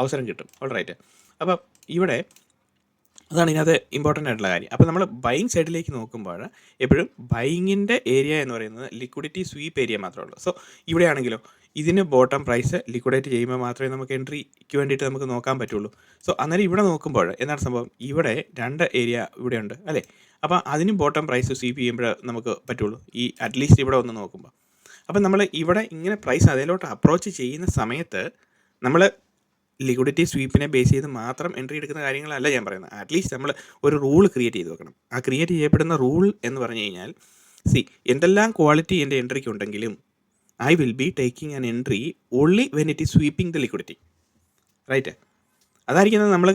അവസരം കിട്ടും. ഓൾറൈറ്റ്. അപ്പം ഇവിടെ അതാണ് ഇതിനകത്ത് ഇമ്പോർട്ടൻ്റ് ആയിട്ടുള്ള കാര്യം. അപ്പോൾ നമ്മൾ ബൈയിങ് സൈഡിലേക്ക് നോക്കുമ്പോൾ എപ്പോഴും ബൈയിങ്ങിൻ്റെ ഏരിയ എന്ന് പറയുന്നത് ലിക്വിഡിറ്റി സ്വീപ്പ് ഏരിയ മാത്രമേ ഉള്ളൂ. സോ ഇവിടെയാണെങ്കിലോ ഇതിന് ബോട്ടം പ്രൈസ് ലിക്വിഡേറ്റ് ചെയ്യുമ്പോൾ മാത്രമേ നമുക്ക് എൻട്രിക്ക് വേണ്ടിയിട്ട് നമുക്ക് നോക്കാൻ പറ്റുള്ളൂ. സോ അന്നേരം ഇവിടെ നോക്കുമ്പോൾ എന്താണ് സംഭവം, ഇവിടെ 2 ഏരിയ ഇവിടെയുണ്ട് അല്ലേ. അപ്പോൾ അതിന് ബോട്ടം പ്രൈസ് സ്വീപ്പ് ചെയ്യുമ്പോൾ നമുക്ക് പറ്റുള്ളൂ, ഈ അറ്റ്ലീസ്റ്റ് ഇവിടെ ഒന്ന് നോക്കുമ്പോൾ. അപ്പം നമ്മൾ ഇവിടെ ഇങ്ങനെ പ്രൈസ് അതിലോട്ട് അപ്രോച്ച് ചെയ്യുന്ന സമയത്ത് നമ്മൾ ലിക്വിഡിറ്റി സ്വീപ്പിനെ ബേസ് ചെയ്ത് മാത്രം എൻട്രി എടുക്കുന്ന കാര്യങ്ങളല്ല ഞാൻ പറയുന്നത്. അറ്റ്ലീസ്റ്റ് നമ്മൾ ഒരു റൂൾ ക്രിയേറ്റ് ചെയ്ത് വെക്കണം. ആ ക്രിയേറ്റ് ചെയ്യപ്പെടുന്ന റൂൾ എന്ന് പറഞ്ഞു കഴിഞ്ഞാൽ എന്തെല്ലാം ക്വാളിറ്റി എൻ്റെ എൻട്രിക്ക് ഉണ്ടെങ്കിലും I will be taking an entry only when it is sweeping the liquidity, right. അതായിരിക്കും നമ്മൾ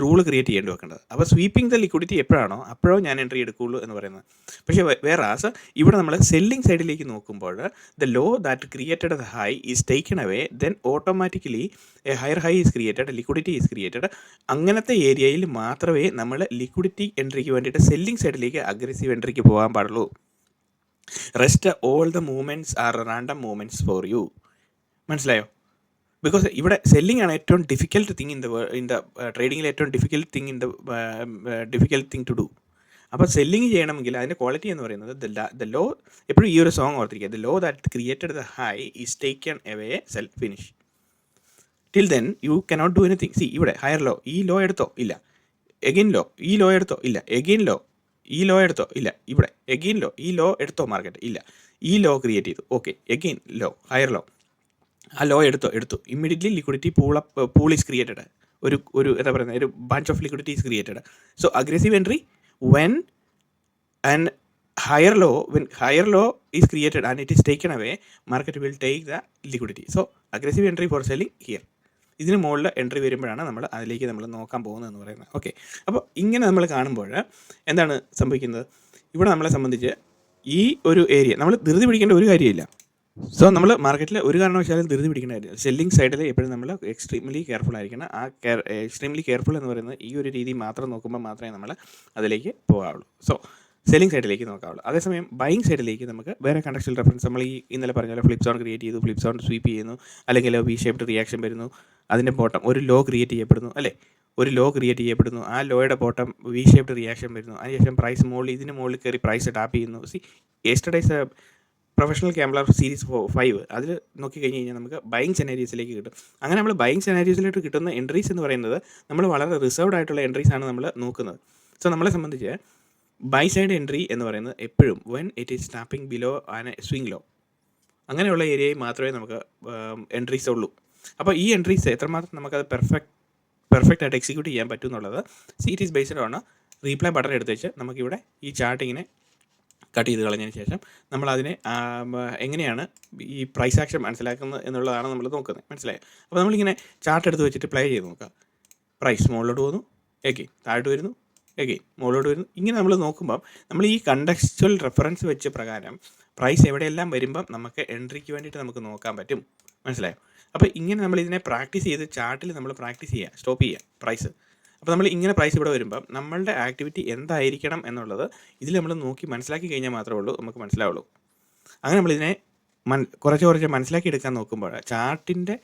റൂൾ ക്രിയേറ്റ് ചെയ്യേണ്ടി വെക്കേണ്ടത്. അപ്പോൾ സ്വീപ്പിംഗ് ദ ലിക്വിഡിറ്റി എപ്പോഴാണോ അപ്പോഴോ ഞാൻ എൻട്രി എടുക്കുകയുള്ളൂ എന്ന് പറയുന്നത്. പക്ഷേ വേറാസ് ഇവിടെ നമ്മൾ സെല്ലിംഗ് സൈഡിലേക്ക് നോക്കുമ്പോൾ the low that created the high is taken away, then automatically a higher high is created, liquidity is created. അങ്ങനത്തെ ഏരിയയിൽ മാത്രമേ നമ്മൾ ലിക്വിഡിറ്റി എൻട്രിക്ക് വേണ്ടിയിട്ട് സെല്ലിംഗ് സൈഡിലേക്ക് അഗ്രസീവ് എൻട്രിക്ക് പോകാൻ പാടുള്ളൂ. Rest all the movements are random movements for you. മനസ്സിലായോ? ബിക്കോസ് ഇവിടെ സെല്ലിംഗ് ആണ് ഏറ്റവും ഡിഫിക്കൽട്ട് തിങ് ഇൻ ദ ട്രേഡിങ്ങിൽ ഏറ്റവും ഡിഫിക്കൽട്ട് തിങ് ടു ഡു. അപ്പോൾ സെല്ലിംഗ് ചെയ്യണമെങ്കിൽ അതിൻ്റെ ക്വാളിറ്റി എന്ന് പറയുന്നത് ദ ലോ, എപ്പോഴും ഈ ഒരു സോങ് ഓർത്തിരിക്കുക, the low that created the high is taken away self finish. Till then you cannot do anything. ഇവിടെ ഹയർ ലോ, ഈ ലോ എടുത്തോ ഇല്ല, എഗെയിൻ ലോ, ഈ ലോ എടുത്തോ ഇല്ല, എഗെയിൻ ലോ, ഈ ലോ എടുത്തോ ഇല്ല, ഇവിടെ എഗെയിൻ ലോ, ഈ ലോ എടുത്തോ മാർക്കറ്റ് ഇല്ല, ഈ ലോ ക്രിയേറ്റ് ചെയ്തു, okay, again low, higher low, ആ ലോ എടുത്തു immediately liquidity pool is created, ഒരു എന്താ പറയുന്നത്, ഒരു bunch of liquidity is created. So aggressive entry when and higher low is created and it is taken away, market will take the liquidity. So aggressive entry for selling here. ഇതിന് മുകളിൽ entry വരുമ്പോഴാണ് നമ്മൾ അതിലേക്ക് നോക്കാൻ പോകുന്നതെന്ന് പറയുന്നത്. Okay, അപ്പോൾ ഇങ്ങനെ നമ്മൾ കാണുമ്പോൾ എന്താണ് സംഭവിക്കുന്നത്, ഇവിടെ നമ്മളെ സംബന്ധിച്ച് ഈ ഒരു ഏരിയ നമ്മൾ ധൃതി പിടിക്കേണ്ട ഒരു കാര്യമില്ല. സോ നമ്മൾ മാർക്കറ്റിൽ ഒരു കാരണവശാലും ധൃതി പിടിക്കേണ്ട കാര്യം, സെല്ലിംഗ് സൈഡിൽ എപ്പോഴും നമ്മൾ എക്സ്ട്രീംലി കെയർഫുൾ ആയിരിക്കണം. ആ എക്സ്ട്രീംലി കെയർഫുൾ എന്ന് പറയുന്നത് ഈ ഒരു രീതി മാത്രം നോക്കുമ്പോൾ മാത്രമേ നമ്മൾ അതിലേക്ക് പോകാവുള്ളൂ. സോ സെല്ലിംഗ് സൈഡിലേക്ക് നോക്കാവുള്ളൂ. അതേസമയം ബൈയിങ് സൈഡിലേക്ക് നമുക്ക് വേറെ കണ്ടക്ച്വൽ റെഫറൻസ്, നമ്മൾ ഈ ഇന്നലെ പറഞ്ഞ പോലെ ഫ്ലിപ്പ് സോൺ ക്രിയേറ്റ് ചെയ്തു, ഫ്ലിപ്പ് സോൺ സ്വീപ്പ് ചെയ്യുന്നു, അല്ലെങ്കിൽ വി ഷേപ്ഡ് റിയാക്ഷൻ വരുന്നു, അതിൻ്റെ ബോട്ടം ഒരു ലോ ക്രിയേറ്റ് ചെയ്യപ്പെടുന്നു അല്ലേ, ഒരു ലോ ക്രിയേറ്റ് ചെയ്യപ്പെടുന്നു, ആ ലോയുടെ ബോട്ടം വി ഷേപ്ഡ് റിയാക്ഷൻ വരുന്നു, അതിനുശേഷം പ്രൈസ് ഇതിന് മുകളിൽ കയറി പ്രൈസ് ടാപ്പ് ചെയ്യുന്നു. യെസ്റ്റർഡേസ് പ്രൊഫഷണൽ ഗാംബ്ലർ സീരീസ് 5 അതിൽ നോക്കിക്കഴിഞ്ഞ് കഴിഞ്ഞാൽ നമുക്ക് ബൈയിങ് സെനാരിയോസിലേക്ക് കിട്ടും. അങ്ങനെ നമ്മൾ ബൈയിങ് സെനാരിയോസിലേക്ക് കിട്ടുന്ന എൻട്രീസ് എന്ന് പറയുന്നത് നമ്മൾ വളരെ റിസർവ്ഡ് ആയിട്ടുള്ള എൻട്രീസാണ് നമ്മൾ നോക്കുന്നത്. സോ നമ്മളെ സംബന്ധിച്ച് ബൈ സൈഡ് എൻട്രി എന്ന് പറയുന്നത് എപ്പോഴും when it is stopping below an swing low, അങ്ങനെയുള്ള ഏരിയയിൽ മാത്രമേ നമുക്ക് എൻട്രീസ് ഉള്ളൂ. അപ്പോൾ ഈ എൻട്രീസ് എത്രമാത്രം നമുക്കത് പെർഫെക്റ്റ് ആയിട്ട് എക്സിക്യൂട്ട് ചെയ്യാൻ പറ്റും എന്നുള്ളത് it is based on reply button എടുത്ത് വെച്ച് നമുക്കിവിടെ ഈ ചാർട്ടിങ്ങിനെ കട്ട് ചെയ്ത് കളഞ്ഞതിന് ശേഷം നമ്മളതിനെ എങ്ങനെയാണ് ഈ പ്രൈസ് ആക്ഷൻ മനസ്സിലാക്കുന്നത് എന്നുള്ളതാണ് നമ്മൾ നോക്കുന്നത്. മനസ്സിലായോ? അപ്പോൾ നമ്മളിങ്ങനെ ചാർട്ട് എടുത്ത് വെച്ചിട്ട് പ്ലേ ചെയ്ത് നോക്കുക. പ്രൈസ് മുകളിലോട്ട് പോകുന്നു, എഗെയിൻ താഴോട്ട് വരുന്നു, എഗെയിൻ മുകളിലോട്ട് വരുന്നു. ഇങ്ങനെ നമ്മൾ നോക്കുമ്പം നമ്മൾ ഈ കണ്ടക്ച്വൽ റെഫറൻസ് വെച്ച് പ്രകാരം പ്രൈസ് എവിടെയെല്ലാം വരുമ്പം നമുക്ക് എൻട്രിക്ക് വേണ്ടിയിട്ട് നമുക്ക് നോക്കാൻ പറ്റും. മനസ്സിലായോ? അപ്പോൾ ഇങ്ങനെ നമ്മൾ ഇതിനെ പ്രാക്ടീസ് ചെയ്ത് ചാർട്ടിൽ നമ്മൾ പ്രാക്ടീസ് ചെയ്യുക, സ്റ്റോപ്പ് ചെയ്യുക പ്രൈസ്. അപ്പോൾ നമ്മൾ ഇങ്ങനെ പ്രൈസ് ഇവിടെ വരുമ്പം നമ്മളുടെ ആക്ടിവിറ്റി എന്തായിരിക്കണം എന്നുള്ളത് ഇതിൽ നമ്മൾ നോക്കി മനസ്സിലാക്കി കഴിഞ്ഞാൽ മാത്രമേ ഉള്ളൂ നമുക്ക് മനസ്സിലാവുള്ളൂ. അങ്ങനെ നമ്മളിതിനെ കുറച്ച് മനസ്സിലാക്കി എടുക്കാൻ നോക്കുമ്പോൾ ചാർട്ടിൻ്റെ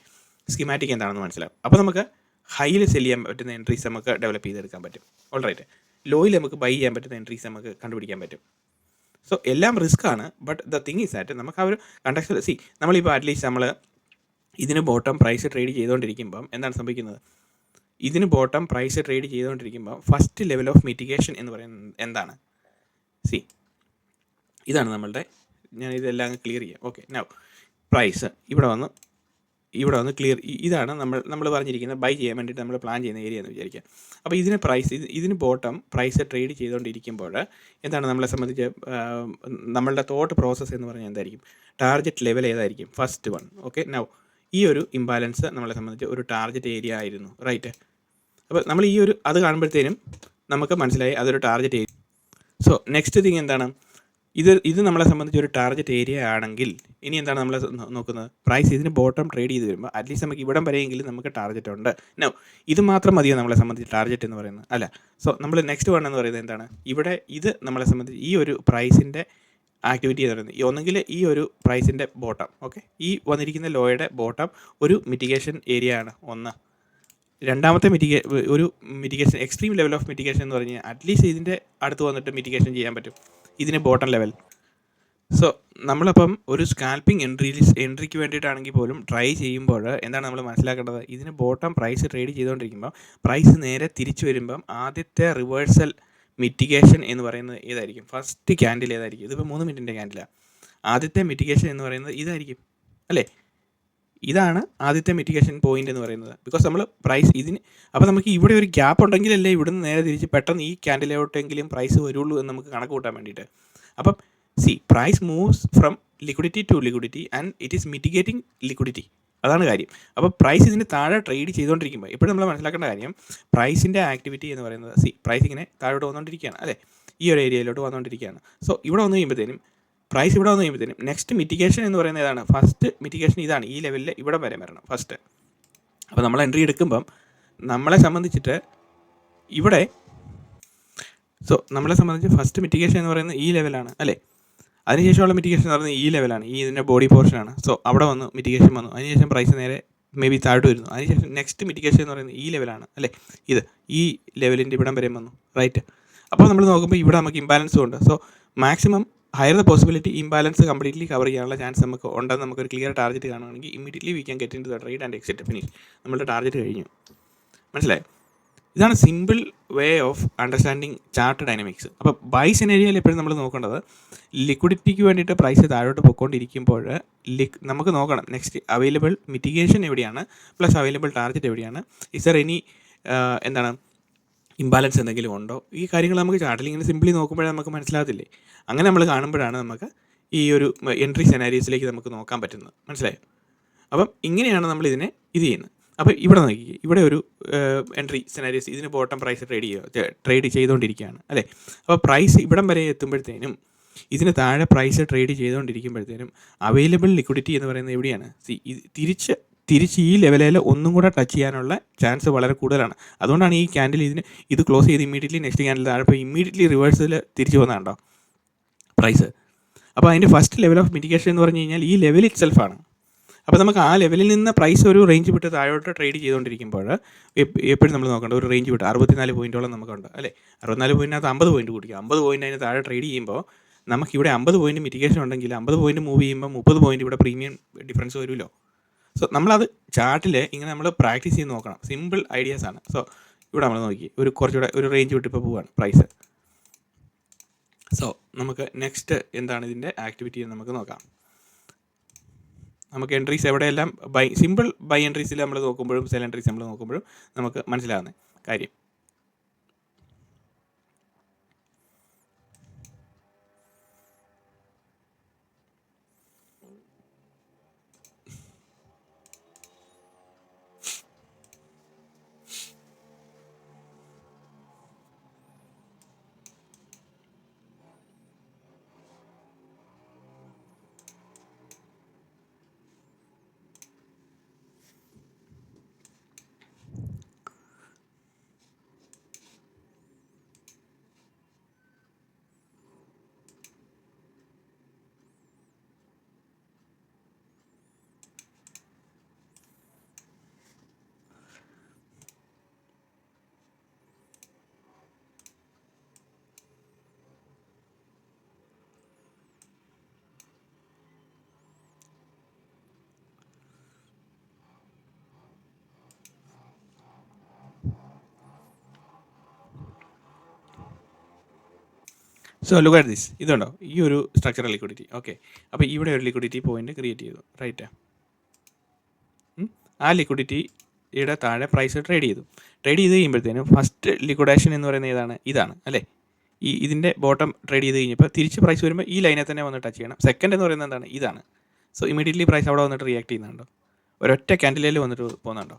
സ്കീമാറ്റിക് എന്താണെന്ന് മനസ്സിലാവും. അപ്പോൾ നമുക്ക് ഹൈയിൽ സെല് ചെയ്യാൻ പറ്റുന്ന എൻട്രീസ് നമുക്ക് ഡെവലപ്പ് ചെയ്തെടുക്കാൻ പറ്റും. ഓൾറൈറ്റ്, ലോയിൽ നമുക്ക് ബൈ ചെയ്യാൻ പറ്റുന്ന എൻട്രീസ് നമുക്ക് കണ്ടുപിടിക്കാൻ പറ്റും. സോ എല്ലാം റിസ്ക് ആണ്, but the thing is that നമുക്ക് ആ ഒരു കണ്ടക്ച്വൽ നമ്മളിപ്പോൾ അറ്റ്ലീസ്റ്റ് നമ്മൾ ഇതിന് ബോട്ടം പ്രൈസ് ട്രേഡ് ചെയ്തുകൊണ്ടിരിക്കുമ്പം എന്താണ് സംഭവിക്കുന്നത്, ഇതിന് ബോട്ടം പ്രൈസ് ട്രേഡ് ചെയ്തുകൊണ്ടിരിക്കുമ്പോൾ ഫസ്റ്റ് ലെവൽ ഓഫ് മിറ്റിഗേഷൻ എന്ന് പറയുന്നത് എന്താണ്? ഇതാണ് നമ്മളുടെ, ഞാൻ ഇതെല്ലാം ക്ലിയർ ചെയ്യാം. ഓക്കെ, നൗ പ്രൈസ് ഇവിടെ വന്ന് ക്ലിയർ, ഇതാണ് നമ്മൾ പറഞ്ഞിരിക്കുന്നത് ബൈ ചെയ്യാൻ വേണ്ടിയിട്ട് നമ്മൾ പ്ലാൻ ചെയ്യുന്ന ഏരിയ എന്ന് വിചാരിക്കുക. അപ്പോൾ ഇതിന് ബോട്ടം പ്രൈസ് ട്രേഡ് ചെയ്തുകൊണ്ടിരിക്കുമ്പോൾ എന്താണ് നമ്മളെ സംബന്ധിച്ച് നമ്മളുടെ തോട്ട് പ്രോസസ്സ് എന്ന് പറഞ്ഞാൽ എന്തായിരിക്കും, ടാർഗറ്റ് ലെവൽ ഏതായിരിക്കും, ഫസ്റ്റ് വൺ. ഓക്കെ, നൗ ഈ ഒരു ഇംബാലൻസ് നമ്മളെ സംബന്ധിച്ച് ഒരു ടാർഗറ്റ് ഏരിയ ആയിരുന്നു, റൈറ്റ്. അപ്പോൾ നമ്മൾ അത് കാണുമ്പോഴത്തേനും നമുക്ക് മനസ്സിലായി അതൊരു target area. So next thing എന്താണ്, ഇത് നമ്മളെ സംബന്ധിച്ച് ഒരു ടാർഗറ്റ് ഏരിയ ആണെങ്കിൽ ഇനി എന്താണ് നമ്മൾ നോക്കുന്നത്? പ്രൈസ് ഇതിന് ബോട്ടം ട്രേഡ് ചെയ്ത് വരുമ്പോൾ അറ്റ്ലീസ്റ്റ് നമുക്ക് ഇവിടം വരെയെങ്കിലും നമുക്ക് ടാർഗറ്റ് ഉണ്ട്. നോ, ഇത് മാത്രം മതിയോ നമ്മളെ സംബന്ധിച്ച് ടാർഗറ്റ് എന്ന് പറയുന്നത്? അല്ല. സോ നമ്മൾ നെക്സ്റ്റ് വൺ എന്ന് പറയുന്നത് എന്താണ്? ഇവിടെ ഇത് നമ്മളെ സംബന്ധിച്ച് ഈ ഒരു പ്രൈസിൻ്റെ ആക്ടിവിറ്റി എന്ന് പറയുന്നത് ഒന്നെങ്കിൽ ഈ ഒരു പ്രൈസിൻ്റെ ബോട്ടം, ഓക്കെ, ഈ വന്നിരിക്കുന്ന ലോയുടെ ബോട്ടം ഒരു മിറ്റിഗേഷൻ ഏരിയ ആണ് ഒന്ന്. രണ്ടാമത്തെ ഒരു mitigation, extreme level of mitigation എന്ന് പറഞ്ഞാൽ അറ്റ്ലീസ്റ്റ് ഇതിൻ്റെ അടുത്ത് വന്നിട്ട് മിറ്റിഗേഷൻ ചെയ്യാൻ പറ്റും, ഇതിന് ബോട്ടം ലെവൽ. സോ നമ്മളപ്പം ഒരു സ്കാൽപ്പിംഗ് എൻട്രിക്ക് വേണ്ടിയിട്ടാണെങ്കിൽ പോലും ട്രൈ ചെയ്യുമ്പോൾ എന്താണ് നമ്മൾ മനസ്സിലാക്കേണ്ടത്? ഇതിന് ബോട്ടം പ്രൈസ് ട്രേഡ് ചെയ്തുകൊണ്ടിരിക്കുമ്പോൾ പ്രൈസ് നേരെ തിരിച്ചു വരുമ്പം ആദ്യത്തെ റിവേഴ്സൽ മിറ്റിഗേഷൻ എന്ന് പറയുന്നത് ഏതായിരിക്കും? ഫസ്റ്റ് ക്യാൻഡിൽ ഏതായിരിക്കും? ഇതിപ്പോൾ 3 മിനിറ്റിൻ്റെ ക്യാൻഡിലാണ്. ആദ്യത്തെ മിറ്റിഗേഷൻ എന്ന് പറയുന്നത് ഇതായിരിക്കും അല്ലേ? ഇതാണ് ആദ്യത്തെ മിറ്റിഗേഷൻ പോയിന്റ് എന്ന് പറയുന്നത്. ബിക്കോസ് നമ്മൾ പ്രൈസ് ഇതിന്, അപ്പോൾ നമുക്ക് ഇവിടെ ഒരു ഗ്യാപ്പ് ഉണ്ടെങ്കിലല്ലേ ഇവിടുന്ന് നേരെ തിരിച്ച് പെട്ടെന്ന് ഈ ക്യാൻഡിലോട്ടെങ്കിലും പ്രൈസ് വരുള്ളൂ എന്ന് നമുക്ക് കണക്ക് കൂട്ടാൻ വേണ്ടിയിട്ട്. അപ്പം price moves from liquidity to liquidity and it is mitigating liquidity. അതാണ് കാര്യം. അപ്പോൾ പ്രൈസ് ഇതിന് താഴെ ട്രേഡ് ചെയ്തുകൊണ്ടിരിക്കുമ്പോൾ എപ്പോഴും നമ്മൾ മനസ്സിലാക്കേണ്ട കാര്യം, പ്രൈസിൻ്റെ ആക്ടിവിറ്റി എന്ന് പറയുന്നത് പ്രൈസ് ഇങ്ങനെ താഴോട്ട് വന്നുകൊണ്ടിരിക്കുകയാണ് അല്ലേ? ഈ ഒരു ഏരിയയിലോട്ട് വന്നുകൊണ്ടിരിക്കുകയാണ്. സോ ഇവിടെ വന്നു കഴിയുമ്പോഴത്തേനും പ്രൈസ് ഇവിടെ വന്നു കഴിയുമ്പോഴത്തേനും നെക്സ്റ്റ് മിറ്റിഗേഷൻ എന്ന് പറയുന്നത് ഏതാണ്? ഫസ്റ്റ് മിറ്റിഗേഷൻ ഇതാണ്, ഈ ലെവലിൽ ഇവിടെ വരെ വരണം ഫസ്റ്റ്. അപ്പോൾ നമ്മൾ എൻട്രി എടുക്കുമ്പം നമ്മളെ സംബന്ധിച്ചിട്ട് ഇവിടെ നമ്മളെ സംബന്ധിച്ച് ഫസ്റ്റ് മിറ്റിഗേഷൻ എന്ന് പറയുന്നത് ഈ ലെവലാണ് അല്ലേ? അതിനുശേഷമുള്ള മിറ്റിഗേഷൻ എന്ന് പറയുന്നത് ഈ ലെവലാണ്, ഈ ഇതിൻ്റെ ബോഡി പോർഷനാണ്. സോ അവിടെ വന്നു മിറ്റിഗേഷൻ വന്നു, അതിനുശേഷം പ്രൈസ് നേരെ മേ ബി താഴോട്ട് വരുന്നു. അതിനുശേഷം നെക്സ്റ്റ് മിറ്റിഗേഷൻ എന്ന് പറയുന്നത് ഈ ലെവലാണ് അല്ലേ? ഈ ലെവലിൻ്റെ ഇവിടം വരെ വന്നു, റൈറ്റ്? അപ്പോൾ നമ്മൾ നോക്കുമ്പോൾ ഇവിടെ നമുക്ക് ഇംബാലൻസും ഉണ്ട്. So maximum higher the possibility imbalance completely cover ചെയ്യാനുള്ള ചാൻസ് നമുക്ക് ഉണ്ടെന്ന് നമുക്കൊരു ക്ലിയർ ടാർഗറ്റ് കാണുകയാണെങ്കിൽ immediately we can get in to the trade and exit, finish. നമ്മളുടെ ടാർഗറ്റ് കഴിഞ്ഞു. മനസ്സിലായി? ഇതാണ് simple way of understanding chart dynamics. അപ്പോൾ ബൈ സെനേരിയയിൽ എപ്പോഴും നമ്മൾ നോക്കേണ്ടത് ലിക്വിഡിറ്റിക്ക് വേണ്ടിയിട്ട് പ്രൈസ് താഴോട്ട് പോയിക്കൊണ്ടിരിക്കുമ്പോൾ നമുക്ക് നോക്കണം നെക്സ്റ്റ് അവൈലബിൾ മിറ്റിഗേഷൻ എവിടെയാണ്, പ്ലസ് അവൈലബിൾ ടാർഗറ്റ് എവിടെയാണ്, ഇസ് ദർ എനി എന്താണ് ഇംബാലൻസ് എന്തെങ്കിലും ഉണ്ടോ? ഈ കാര്യങ്ങൾ നമുക്ക് ചാർട്ടിൽ ഇങ്ങനെ സിംപ്ലി നോക്കുമ്പോഴേ നമുക്ക് മനസ്സിലാകത്തില്ലേ? അങ്ങനെ നമ്മൾ കാണുമ്പോഴാണ് നമുക്ക് ഈ ഒരു എൻട്രി സെനാരീസിലേക്ക് നമുക്ക് നോക്കാൻ പറ്റുന്നത്. മനസ്സിലായോ? അപ്പം ഇങ്ങനെയാണ് നമ്മൾ ഇതിനെ ചെയ്യുന്നത്. അപ്പോൾ ഇവിടെ നോക്കി, ഇവിടെ ഒരു എൻട്രി സെനാരീസ്, ഇതിന് ബോട്ടം പ്രൈസ് ട്രേഡ് ചെയ്തുകൊണ്ടിരിക്കുകയാണ് അല്ലേ? അപ്പോൾ പ്രൈസ് ഇവിടം വരെ എത്തുമ്പോഴത്തേനും ഇതിന് താഴെ പ്രൈസ് ട്രേഡ് ചെയ്തുകൊണ്ടിരിക്കുമ്പോഴത്തേനും അവൈലബിൾ ലിക്വിഡിറ്റി എന്ന് പറയുന്നത് എവിടെയാണ്? തിരിച്ച് ഈ ലെവലിൽ ഒന്നും കൂടെ ടച്ച് ചെയ്യാനുള്ള ചാൻസ് വളരെ കൂടുതലാണ്. അതുകൊണ്ടാണ് ഈ ക്യാൻഡിൽ ഇത് ക്ലോസ് ചെയ്ത് ഇമ്മീഡിയറ്റ്ലി നെക്സ്റ്റ് ക്യാൻഡിൽ താഴെ പോയി ഇമ്മീഡിയറ്റ്ലി റിവേഴ്സിൽ തിരിച്ചു പോകുന്നതാണ്ടോ പ്രൈസ്. അപ്പോൾ അതിൻ്റെ ഫസ്റ്റ് ലെവൽ ഓഫ് മിറ്റിഗേഷൻ എന്ന് പറഞ്ഞു കഴിഞ്ഞാൽ ഈ ലെവൽ ഇറ്റ് സെൽഫാണ്. അപ്പോൾ നമുക്ക് ആ ലെവലിൽ നിന്ന് പ്രൈസ് ഒരു റേഞ്ച് വിട്ട് താഴോട്ട് ട്രേഡ് ചെയ്തുകൊണ്ടിരിക്കുമ്പോൾ എപ്പോഴും നമ്മൾ നോക്കേണ്ട ഒരു റേഞ്ച് വിട്ട് 64 പോയിൻറ്റോളം നമുക്കുണ്ട് അല്ലേ? 64 പോയിൻറ്റിനകത്ത് 50 പോയിൻറ്റ് കൂടിക്കുക, 50 പോയിൻറ്റ് അതിന് താഴെ ട്രേഡ് ചെയ്യുമ്പോൾ നമുക്കിവിടെ 50 പോയിൻറ്റ് മിറ്റിഗേഷൻ ഉണ്ടെങ്കിൽ 50 പോയിൻറ്റ് മൂവ് ചെയ്യുമ്പോൾ 30 പോയിൻറ്റ് ഇവിടെ പ്രീമിയം ഡിഫറൻസ് വരുമല്ലോ. സോ നമ്മളത് ചാർട്ടിൽ ഇങ്ങനെ നമ്മൾ പ്രാക്ടീസ് ചെയ്ത് നോക്കണം. സിമ്പിൾ ഐഡിയാസാണ്. സോ ഇവിടെ നമ്മൾ നോക്കി കുറച്ചുകൂടെ ഒരു റേഞ്ച് വിട്ട് ഇപ്പോൾ പോവുകയാണ് പ്രൈസ്. സോ നമുക്ക് നെക്സ്റ്റ് എന്താണ് ഇതിൻ്റെ ആക്ടിവിറ്റി എന്ന് നമുക്ക് നോക്കാം. നമുക്ക് എൻട്രീസ് എവിടെയെല്ലാം സിമ്പിൾ ബൈ എൻട്രീസിൽ നമ്മൾ നോക്കുമ്പോഴും സെൽ എൻട്രീസ് നമ്മൾ നോക്കുമ്പോഴും നമുക്ക് മനസ്സിലാകുന്ന കാര്യം. സോ ലുക്ക് അറ്റ് ദിസ്, ഇതുണ്ടോ ഈ ഒരു സ്ട്രക്ചറൽ ലിക്വിഡിറ്റി. ഓക്കെ, അപ്പോൾ ഇവിടെ ഒരു ലിക്വിഡിറ്റി പോയിന്റ് ക്രിയേറ്റ് ചെയ്തു, റൈറ്റ്? ആ ലിക്വിഡിറ്റിയുടെ താഴെ പ്രൈസ് ട്രേഡ് ചെയ്ത് കഴിയുമ്പോഴത്തേനും ഫസ്റ്റ് ലിക്വിഡേഷൻ എന്ന് പറയുന്നത് ഇതാണ് അല്ലേ? ഇതിൻ്റെ ബോട്ടം ട്രേഡ് ചെയ്ത് കഴിഞ്ഞപ്പോൾ തിരിച്ച് പ്രൈസ് വരുമ്പോൾ ഈ ലൈനെ തന്നെ വന്ന് ടച്ച് ചെയ്യണം. സെക്കൻഡ് എന്ന് പറയുന്നത് ഇതാണ്. സോ ഇമീഡിയറ്റ്ലി പ്രൈസ് അവിടെ വന്നിട്ട് റിയാക്ട് ചെയ്യുന്നുണ്ടോ? ഒരൊറ്റ ക്യാൻഡിലേൽ വന്നിട്ട് പോകുന്നുണ്ടോ?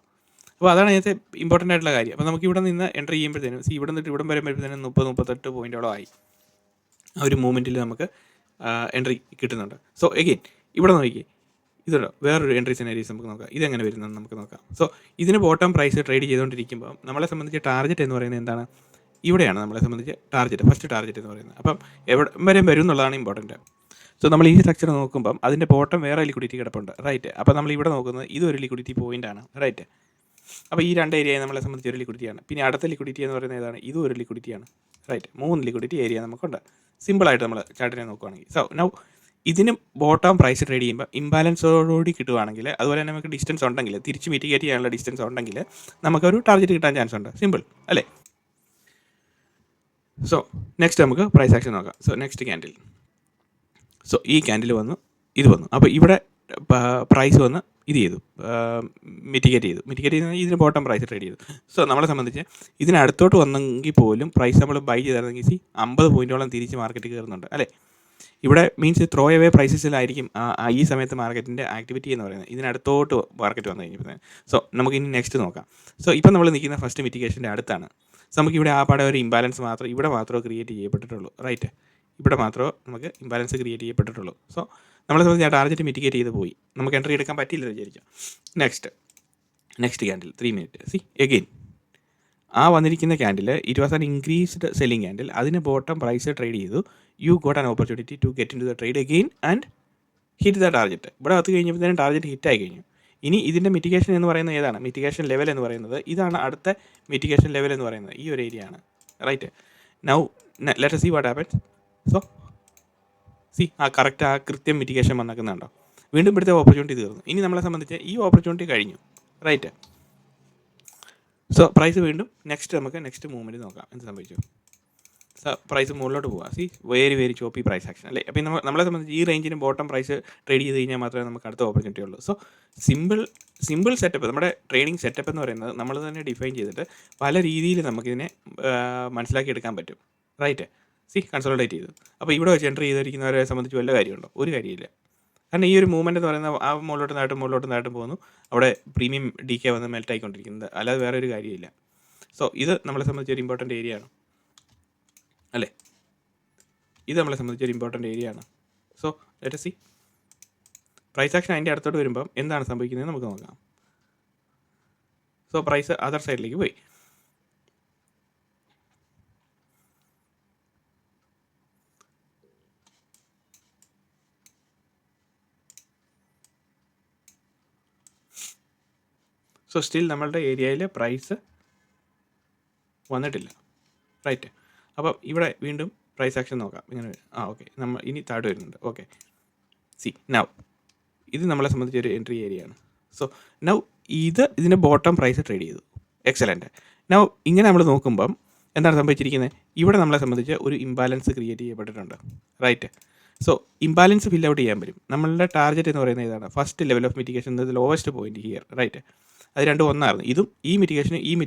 അപ്പോൾ അതാണ് ഇതിനകത്ത് ഇമ്പോർട്ടൻ്റ് ആയിട്ടുള്ള കാര്യം. അപ്പോൾ നമുക്ക് ഇവിടെ നിന്ന് എൻട്രി ചെയ്യുമ്പോഴത്തേനും ഇവിടെ നിന്നിട്ട് ഇവിടം വരുമ്പോഴത്തേനും 30-38 പോയിൻറ്റോളം ആയി. ആ ഒരു മൂവ്മെൻറ്റിൽ നമുക്ക് എൻട്രി കിട്ടുന്നുണ്ട്. സോ എഗെയിൻ ഇവിടെ നോക്കിയേ, ഇതുണ്ടോ വേറൊരു എൻട്രി സിനാരീസ് നമുക്ക് നോക്കാം. ഇതെങ്ങനെ വരുന്നതെന്ന് നമുക്ക് നോക്കാം. സോ ഇതിന് ബോട്ടം പ്രൈസ് ട്രേഡ് ചെയ്തുകൊണ്ടിരിക്കുമ്പോൾ നമ്മളെ സംബന്ധിച്ച് ടാർഗറ്റ് എന്ന് പറയുന്നത് എന്താണ്? ഇവിടെയാണ് നമ്മളെ സംബന്ധിച്ച് ടാർഗറ്റ്, ഫസ്റ്റ് ടാർഗറ്റ് എന്ന് പറയുന്നത്. അപ്പം എവിടെ വരെ വരും എന്നുള്ളതാണ് ഇമ്പോർട്ടൻറ്റ്. സോ നമ്മൾ ഈ സ്ട്രക്ചർ നോക്കുമ്പം അതിൻ്റെ ബോട്ടം വേറെ ലിക്വിഡിറ്റി കിടപ്പുണ്ട്, റൈറ്റ്. അപ്പോൾ നമ്മൾ ഇവിടെ നോക്കുന്നത് ഇതൊരു ലിക്വിഡിറ്റി പോയിൻ്റാണ്, റൈറ്റ്. അപ്പോൾ ഈ രണ്ട് ഏരിയ നമ്മളെ സംബന്ധിച്ച് ഒരു ലിക്വിഡിറ്റിയാണ്. പിന്നെ അടുത്ത ലിക്വിഡിറ്റി എന്ന് പറയുന്നത് ഏതാണ്? ഇതും ഒരു ലിക്വിഡിറ്റിയാണ്, റൈറ്റ്. 3 ലിക്വിഡിറ്റി ഏരിയ നമുക്കുണ്ട് സിമ്പിളായിട്ട് നമ്മൾ ചാർട്ടിനെ നോക്കുകയാണെങ്കിൽ. സോ നൗ ഇതിന് ബോട്ടം പ്രൈസ് ട്രേഡ് ചെയ്യുമ്പോൾ ഇംബാലൻസോടുകൂടി കിട്ടുവാണെങ്കിൽ, അതുപോലെ തന്നെ നമുക്ക് ഡിസ്റ്റൻസ് ഉണ്ടെങ്കിൽ, തിരിച്ച് മിറ്റിഗേറ്റ് ചെയ്യാനുള്ള ഡിസ്റ്റൻസ് ഉണ്ടെങ്കിൽ നമുക്കൊരു ടാർഗറ്റ് കിട്ടാൻ ചാൻസ് ഉണ്ട്. സിമ്പിൾ അല്ലേ? സോ നെക്സ്റ്റ് നമുക്ക് പ്രൈസ് ആക്ഷൻ നോക്കാം. So next candle. സോ ഈ ക്യാൻഡിൽ വന്നു, ഇത് വന്നു. അപ്പോൾ ഇവിടെ പ്രൈസ് വന്ന് ഇത് ചെയ്തു, മിറ്റിഗേറ്റ് ചെയ്ത് ഇതിന് ബോട്ടം പ്രൈസ് ട്രേഡ് ചെയ്തു. സോ നമ്മളെ സംബന്ധിച്ച് ഇതിനടുത്തോട്ട് വന്നെങ്കിൽ പോലും പ്രൈസ് നമ്മൾ ബൈ ചെയ്തായിരുന്നെങ്കിൽ 50 പോയിൻറ്റോളം തിരിച്ച് മാർക്കറ്റ് കയറുന്നുണ്ട് അല്ലേ? ഇവിടെ മീൻസ് ത്രോ അവേ പ്രൈസസിലായിരിക്കും ഈ സമയത്ത് മാർക്കറ്റിൻ്റെ ആക്ടിവിറ്റി എന്ന് പറയുന്നത്. ഇതിനടുത്തോട്ട് മാർക്കറ്റ് വന്നു കഴിഞ്ഞപ്പോൾ. സോ നമുക്ക് ഇനി നെക്സ്റ്റ് നോക്കാം. സോ ഇപ്പം നമ്മൾ നിൽക്കുന്ന ഫസ്റ്റ് മിറ്റിഗേഷൻ്റെ അടുത്താണ്. സോ നമുക്കിവിടെ ആ പാടെ ഒരു ഇംബാലൻസ് മാത്രം ഇവിടെ മാത്രമേ ക്രിയേറ്റ് ചെയ്യപ്പെട്ടിട്ടുള്ളൂ, റൈറ്റ്. ഇവിടെ മാത്രമേ നമുക്ക് ഇംബാലൻസ് ക്രിയേറ്റ് ചെയ്യപ്പെട്ടിട്ടുള്ളൂ. സോ നമ്മളെ സംബന്ധിച്ച് ആ ടാർഗറ്റ് മിറ്റിഗേറ്റ് ചെയ്ത് പോയി, നമുക്ക് എൻട്രി എടുക്കാൻ പറ്റില്ലെന്ന് വിചാരിക്കാം. Next candle 3 minute. See again ആ വന്നിരിക്കുന്ന candle it was an increased selling candle. അതിന് ബോട്ടം പ്രൈസ് ട്രേഡ് ചെയ്തു. You got an opportunity to get in to the trade again and hit the target. ഇവിടെ അത് കഴിഞ്ഞപ്പോഴത്തേനും ടാർഗറ്റ് ഹിറ്റായി കഴിഞ്ഞു. ഇനി ഇതിൻ്റെ മിറ്റിഗേഷൻ എന്ന് പറയുന്നത് ഏതാണ്? മിറ്റിഗേഷൻ ലെവൽ എന്ന് പറയുന്നത് ഇതാണ്. അടുത്ത മിറ്റിഗേഷൻ ലെവൽ എന്ന് പറയുന്നത് ഈ ഒരു ഏരിയ ആണ്, right. Now let us see what happens. So correct ആ കൃത്യം മിറ്റിഗേഷൻ വന്നേക്കുന്നുണ്ടോ? വീണ്ടും ഇവിടുത്തെ ഓപ്പർച്യൂണിറ്റി തീർന്നു. ഇനി നമ്മളെ സംബന്ധിച്ച് ഈ ഓപ്പർച്യൂണിറ്റി കഴിഞ്ഞു, റൈറ്റ്. സോ പ്രൈസ് വീണ്ടും നെക്സ്റ്റ് മൂവ്മെൻറ്റ് നോക്കാം എന്ത് സംഭവിച്ചു. സോ പ്രൈസ് മുകളിലോട്ട് പോകാം. വെരി ചോപ്പി പ്രൈസ് ആക്ഷൻ അല്ലേ? അപ്പോൾ നമ്മളെ സംബന്ധിച്ച് ഈ റേഞ്ചിന് ബോട്ടം പ്രൈസ് ട്രേഡ് ചെയ്ത് കഴിഞ്ഞാൽ മാത്രമേ നമുക്ക് അടുത്ത ഓപ്പർച്യൂണിറ്റി ഉള്ളൂ. സോ സിമ്പിൾ സെറ്റപ്പ്, നമ്മുടെ ട്രേഡിംഗ് സെറ്റപ്പ് എന്ന് പറയുന്നത് നമ്മൾ തന്നെ ഡിഫൈൻ ചെയ്തിട്ട് പല രീതിയിൽ നമുക്കിതിനെ മനസ്സിലാക്കിയെടുക്കാൻ പറ്റും, റൈറ്റ്. കൺസോളിഡേറ്റ് ചെയ്തു. അപ്പോൾ ഇവിടെ വെച്ച് എൻട്രി ചെയ്തിരിക്കുന്നവരെ സംബന്ധിച്ച് വല്ല കാര്യമുണ്ടോ? ഒരു കാര്യമില്ല. കാരണം ഈ ഒരു മൂവ്മെൻറ്റ് എന്ന് പറയുന്നത് ആ മുകളിലോട്ട് നാട്ടും പോകുന്നു, അവിടെ പ്രീമിയം ഡി കെ വന്ന് മെൽറ്റ് ആയിക്കൊണ്ടിരിക്കുന്നത്, അല്ലാതെ വേറെ ഒരു കാര്യമില്ല. സോ ഇത് നമ്മളെ സംബന്ധിച്ച് ഒരു ഇമ്പോർട്ടൻ്റ് ഏരിയ ആണ് അല്ലേ? ഇത് നമ്മളെ സംബന്ധിച്ച് ഒരു ഇമ്പോർട്ടൻ്റ് ഏരിയ ആണ്. So let us see price action അതിൻ്റെ അടുത്തോട്ട് വരുമ്പം എന്താണ് സംഭവിക്കുന്നത് നമുക്ക് നോക്കാം. സോ പ്രൈസ് അതർ സൈഡിലേക്ക് പോയി. സോ സ്റ്റിൽ നമ്മളുടെ ഏരിയയിൽ പ്രൈസ് വന്നിട്ടില്ല, റൈറ്റ്. അപ്പം ഇവിടെ വീണ്ടും പ്രൈസ് ആക്ഷൻ നോക്കാം. ഇങ്ങനെ ഓക്കെ, നമ്മൾ ഇനി താഴെ വരുന്നുണ്ട്. ഓക്കെ, നൗ ഇത് നമ്മളെ സംബന്ധിച്ച് ഒരു എൻട്രി ഏരിയ ആണ്. സോ നൗ ഇതിൻ്റെ ബോട്ടം പ്രൈസ് ട്രേഡ് ചെയ്തു, എക്സലൻറ്റ്. നൗ ഇങ്ങനെ നമ്മൾ നോക്കുമ്പം എന്താണ് സംഭവിച്ചിരിക്കുന്നത്? ഇവിടെ നമ്മളെ സംബന്ധിച്ച് ഒരു ഇംബാലൻസ് ക്രിയേറ്റ് ചെയ്യപ്പെട്ടിട്ടുണ്ട്, right. So imbalance fill out ചെയ്യാൻ പറ്റും. നമ്മളുടെ ടാർഗറ്റ് എന്ന് പറയുന്നത് ഇതാണ്, first level of mitigation, lowest point here, right. അത് രണ്ടും ഒന്നായിരുന്നു. ഇതും ഈ മിറ്റിഗേഷൻ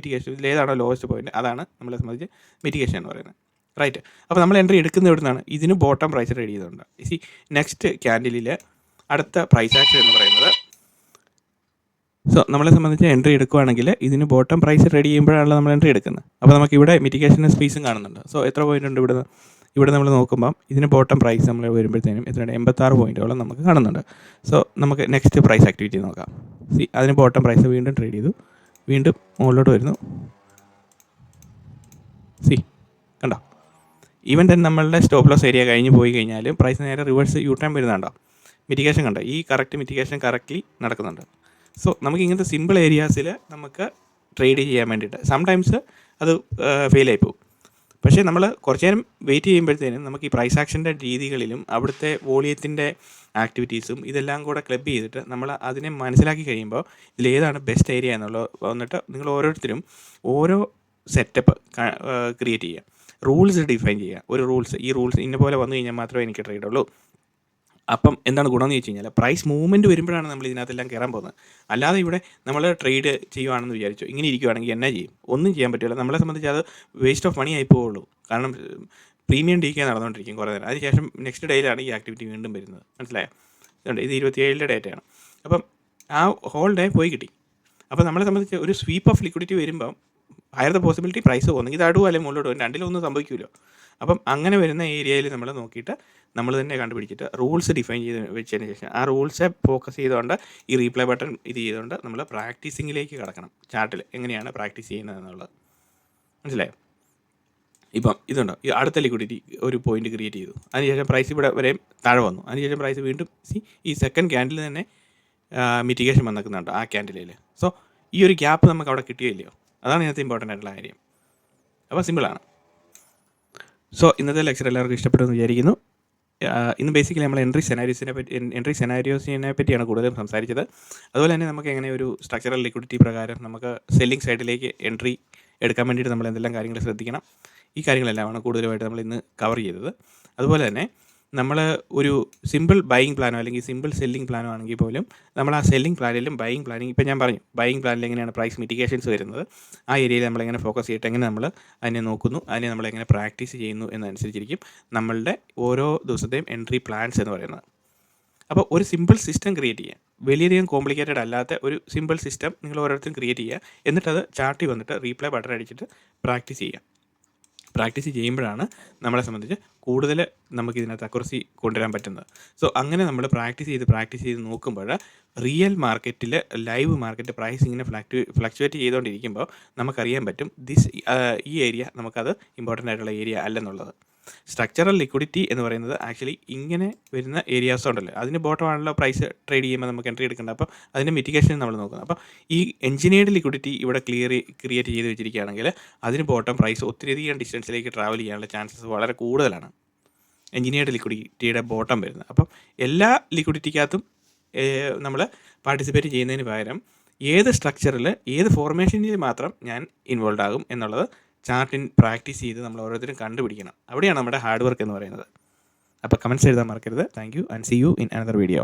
ഇതിലേതാണോ ലോവസ്റ്റ് പോയിന്റ് അതാണ് നമ്മളെ സംബന്ധിച്ച് മിറ്റിഗേഷൻ എന്ന് പറയുന്നത്, റൈറ്റ്. അപ്പോൾ നമ്മൾ എൻട്രി എടുക്കുന്നത് എവിടെ നിന്നാണ്? ഇതിന് ബോട്ടം പ്രൈസ് ട്രേഡ് ചെയ്തുകൊണ്ട്. നെക്സ്റ്റ് ക്യാൻഡിലിൽ അടുത്ത പ്രൈസ് ആക്ഷൻ എന്ന് പറയുന്നത്, സോ നമ്മളെ സംബന്ധിച്ച് എൻട്രി എടുക്കുകയാണെങ്കിൽ ഇതിന് ബോട്ടം പ്രൈസ് ട്രേഡ് ചെയ്യുമ്പോഴാണല്ലോ നമ്മൾ എൻട്രി എടുക്കുന്നത്. അപ്പോൾ നമുക്ക് ഇവിടെ മിറ്റിഗേഷൻ സ്പേസും കാണുന്നുണ്ട്. സോ എത്ര പോയിന്റ് ഉണ്ട് ഇവിടെ നമ്മൾ നോക്കുമ്പം ഇതിന് ബോട്ടം പ്രൈസ് നമ്മൾ വരുമ്പോഴത്തേനും എത്രയാണ്? 86 പോയിൻറ്റോളം നമുക്ക് കാണുന്നുണ്ട്. സോ നമുക്ക് നെക്സ്റ്റ് പ്രൈസ് ആക്ടിവിറ്റി നോക്കാം. അതിന് ബോട്ടം പ്രൈസ് വീണ്ടും ട്രേഡ് ചെയ്തു, വീണ്ടും മുകളിലോട്ട് വരുന്നു. കണ്ടോ? ഈവൻ തന്നെ നമ്മളുടെ സ്റ്റോപ്പ് ലോസ് ഏരിയ കഴിഞ്ഞ് പോയി കഴിഞ്ഞാലും പ്രൈസ് നേരെ റിവേഴ്സ് യു ടേൺ വരുന്നുണ്ടോ? മിറ്റിഗേഷൻ കണ്ടോ? ഈ മിറ്റിഗേഷൻ കറക്റ്റ്ലി നടക്കുന്നുണ്ട്. സോ നമുക്ക് ഇങ്ങനത്തെ സിമ്പിൾ ഏരിയാസിൽ നമുക്ക് ട്രേഡ് ചെയ്യാൻ വേണ്ടിയിട്ട് സംടൈംസ് അത് ഫെയിലായി പോകും. പക്ഷേ നമ്മൾ കുറച്ച് നേരം വെയിറ്റ് ചെയ്യുമ്പോഴത്തേനും നമുക്ക് ഈ പ്രൈസ് ആക്ഷൻ്റെ രീതികളിലും അവിടുത്തെ വോളിയത്തിൻ്റെ ആക്ടിവിറ്റീസും ഇതെല്ലാം കൂടെ ക്ലബ് ചെയ്തിട്ട് നമ്മൾ അതിനെ മനസ്സിലാക്കി കഴിയുമ്പോൾ ഇതിലേതാണ് ബെസ്റ്റ് ഏരിയ എന്നുള്ളത് വന്നിട്ട് നിങ്ങൾ ഓരോരുത്തരും ഓരോ സെറ്റപ്പ് ക്രിയേറ്റ് ചെയ്യുക, റൂൾസ് ഡിഫൈൻ ചെയ്യുക. ഈ റൂൾസ് ഇന്ന പോലെ വന്നു കഴിഞ്ഞാൽ മാത്രമേ എനിക്ക് ട്രേഡ് ഉള്ളൂ. അപ്പം എന്താണ് ഗുണമെന്ന് ചോദിച്ചു കഴിഞ്ഞാൽ പ്രൈസ് മൂവ്മെൻറ്റ് വരുമ്പോഴാണ് നമ്മൾ ഇതിനകത്തെല്ലാം കയറാൻ പോകുന്നത്. അല്ലാതെ ഇവിടെ നമ്മൾ ട്രേഡ് ചെയ്യുവാണെന്ന് വിചാരിച്ചു ഇങ്ങനെ ഇരിക്കുവാണെങ്കിൽ എന്നാ ചെയ്യും? ഒന്നും ചെയ്യാൻ പറ്റില്ല. നമ്മളെ സംബന്ധിച്ച് അത് വേസ്റ്റ് ഓഫ് മണി ആയി പോവുള്ളൂ. കാരണം പ്രീമിയം ഡി കെ നടന്നുകൊണ്ടിരിക്കും കുറേ നേരം. അതിനുശേഷം നെക്സ്റ്റ് ഡേയിലാണ് ഈ ആക്ടിവിറ്റി വീണ്ടും വരുന്നത്, മനസ്സിലായോ? ഇത് 27 ഡേറ്റയാണ്. അപ്പം ആ ഹോൾ ഡേ പോയി കിട്ടി. അപ്പോൾ നമ്മളെ സംബന്ധിച്ച് ഒരു സ്വീപ്പ് ഓഫ് ലിക്വിഡിറ്റി വരുമ്പം ഹയർ ദ പോസിബിലിറ്റി പ്രൈസ് ഒന്നെങ്കിൽ താഴുമോ അല്ലെങ്കിൽ മുകളിലോട്ട് പോകും, രണ്ടിലൊന്നും സംഭവിക്കുമല്ലോ. അപ്പം അങ്ങനെ വരുന്ന ഏരിയയിൽ നമ്മൾ നോക്കിയിട്ട് നമ്മൾ തന്നെ കണ്ടുപിടിച്ചിട്ട് റൂൾസ് ഡിഫൈൻ ചെയ്ത് വെച്ചതിന് ശേഷം ആ റൂൾസെ ഫോക്കസ് ചെയ്തുകൊണ്ട് ഈ റീപ്ലൈ ബട്ടൺ ഇത് ചെയ്തുകൊണ്ട് നമ്മൾ പ്രാക്ടീസിങ്ങിലേക്ക് കടക്കണം. ചാർട്ടിൽ എങ്ങനെയാണ് പ്രാക്ടീസ് ചെയ്യുന്നത് എന്നുള്ളത് മനസ്സിലായോ? ഇപ്പം ഇതുണ്ടോ, ഈ അടുത്ത ലിക്വിഡിറ്റി ഒരു പോയിന്റ് ക്രിയേറ്റ് ചെയ്തു, അതിനുശേഷം പ്രൈസ് ഇവിടെ വരെയും താഴെ വന്നു, അതിനുശേഷം പ്രൈസ് വീണ്ടും ഈ സെക്കൻഡ് ക്യാൻഡിൽ തന്നെ മിറ്റിഗേഷൻ വന്നിക്കുന്നുണ്ട് ആ ക്യാൻഡിലിൽ. സോ ഈ ഒരു ഗ്യാപ്പ് നമുക്ക് അവിടെ കിട്ടിയില്ലയോ, അതാണ് ഇതിനകത്ത് ഇമ്പോർട്ടൻ്റ് ആയിട്ടുള്ള കാര്യം. അപ്പോൾ സിമ്പിളാണ്. സോ ഇന്നത്തെ ലെക്ചർ എല്ലാവർക്കും ഇഷ്ടപ്പെട്ടെന്ന് വിചാരിക്കുന്നു. ഇന്ന് ബേസിക്കലി നമ്മൾ എൻട്രി സെനാരിയോസിനെ പറ്റിയാണ് കൂടുതലും സംസാരിച്ചത്. അതുപോലെ തന്നെ നമുക്ക് എങ്ങനെ ഒരു സ്ട്രക്ചറൽ ലിക്വിഡിറ്റി പ്രകാരം നമുക്ക് സെല്ലിംഗ് സൈഡിലേക്ക് എൻട്രി എടുക്കാൻ വേണ്ടിയിട്ട് നമ്മൾ എന്തെല്ലാം കാര്യങ്ങൾ ശ്രദ്ധിക്കണം, ഈ കാര്യങ്ങളെല്ലാമാണ് കൂടുതലുമായിട്ട് നമ്മൾ ഇന്ന് കവർ ചെയ്തത്. അതുപോലെ തന്നെ നമ്മൾ ഒരു സിമ്പിൾ ബൈയിങ് പ്ലാനോ അല്ലെങ്കിൽ സിമ്പിൾ സെല്ലിംഗ് പ്ലാനോ ആണെങ്കിൽ പോലും നമ്മൾ ആ സെല്ലിംഗ് പ്ലാനിലും ബൈയിങ് പ്ലാനിങ്, ഇപ്പോൾ ഞാൻ പറഞ്ഞു ബൈയിങ് പ്ലാനിൽ എങ്ങനെയാണ് പ്രൈസ് മിറ്റിഗേഷൻസ് വരുന്നത്, ആ ഏരിയയിൽ നമ്മളെങ്ങനെ ഫോക്കസ് ചെയ്തിട്ട് എങ്ങനെ നമ്മൾ അതിനെ നോക്കുന്നു, അതിനെ നമ്മളെങ്ങനെ പ്രാക്ടീസ് ചെയ്യുന്നു എന്നനുസരിച്ചിരിക്കും നമ്മളുടെ ഓരോ ദിവസത്തെയും എൻട്രി പ്ലാൻസ് എന്ന് പറയുന്നത്. അപ്പോൾ ഒരു സിമ്പിൾ സിസ്റ്റം ക്രിയേറ്റ് ചെയ്യുക, വലിയധികം കോംപ്ലിക്കേറ്റഡ് അല്ലാത്ത ഒരു സിമ്പിൾ സിസ്റ്റം നിങ്ങൾ ഓരോരുത്തരും ക്രിയേറ്റ് ചെയ്യുക, എന്നിട്ടത് ചാർട്ടിൽ വന്നിട്ട് റീപ്ലൈ ബട്ടൺ അടിച്ചിട്ട് പ്രാക്ടീസ് ചെയ്യുക. പ്രാക്ടീസ് ചെയ്യുമ്പോഴാണ് നമ്മളെ സംബന്ധിച്ച് കൂടുതൽ നമുക്ക് ഇതിനകത്ത് അക്യുറസി കൊണ്ടുവരാൻ പറ്റുന്നത്. സോ അങ്ങനെ നമ്മൾ പ്രാക്ടീസ് ചെയ്ത് നോക്കുമ്പോൾ റിയൽ മാർക്കറ്റിൽ ലൈവ് മാർക്കറ്റ് പ്രൈസ് ഇങ്ങനെ ഫ്ലക്ച്വേറ്റ് ചെയ്തുകൊണ്ടിരിക്കുമ്പോൾ നമുക്കറിയാൻ പറ്റും ഈ ഏരിയ നമുക്കത് ഇമ്പോർട്ടൻ്റ് ആയിട്ടുള്ള ഏരിയ അല്ലെന്നുള്ളത്. സ്ട്രക്ചറൽ ലിക്വിഡിറ്റി എന്ന് പറയുന്നത് ആക്ച്വലി ഇങ്ങനെ വരുന്ന ഏരിയാസ് ഉണ്ടല്ലോ, അതിന് ബോട്ടമാണല്ലോ പ്രൈസ് ട്രേഡ് ചെയ്യുമ്പോൾ നമുക്ക് എൻട്രി എടുക്കേണ്ടത്. അപ്പോൾ അതിൻ്റെ മിറ്റിഗേഷൻ നമ്മൾ നോക്കുന്നത്. അപ്പോൾ ഈ എഞ്ചിനീയർഡ് ലിക്വിഡിറ്റി ഇവിടെ ക്രിയേറ്റ് ചെയ്ത് വെച്ചിരിക്കുകയാണെങ്കിൽ അതിന് ബോട്ടം പ്രൈസ് ഒത്തിരിയധികം ഡിസ്റ്റൻസിലേക്ക് ട്രാവൽ ചെയ്യാനുള്ള ചാൻസസ് വളരെ കൂടുതലാണ് എഞ്ചിനീയർഡ് ലിക്വിഡിറ്റിയുടെ ബോട്ടം വരുന്നത്. അപ്പം എല്ലാ ലിക്വിഡിറ്റിക്കകത്തും നമ്മൾ പാർട്ടിസിപ്പേറ്റ് ചെയ്യുന്നതിന് പകരം ഏത് സ്ട്രക്ചറിൽ ഏത് ഫോർമേഷനിൽ മാത്രം ഞാൻ ഇൻവോൾവ് ആകും എന്നുള്ളത് ചാർട്ടിൻ പ്രാക്ടീസ് ചെയ്ത് നമ്മൾ ഓരോരുത്തരും കണ്ടുപിടിക്കണം. അവിടെയാണ് നമ്മുടെ ഹാർഡ് വർക്ക് എന്ന് പറയുന്നത്. അപ്പോൾ കമൻറ്റ്സ് എഴുതാൻ മറക്കരുത്. Thank you and see you in another video.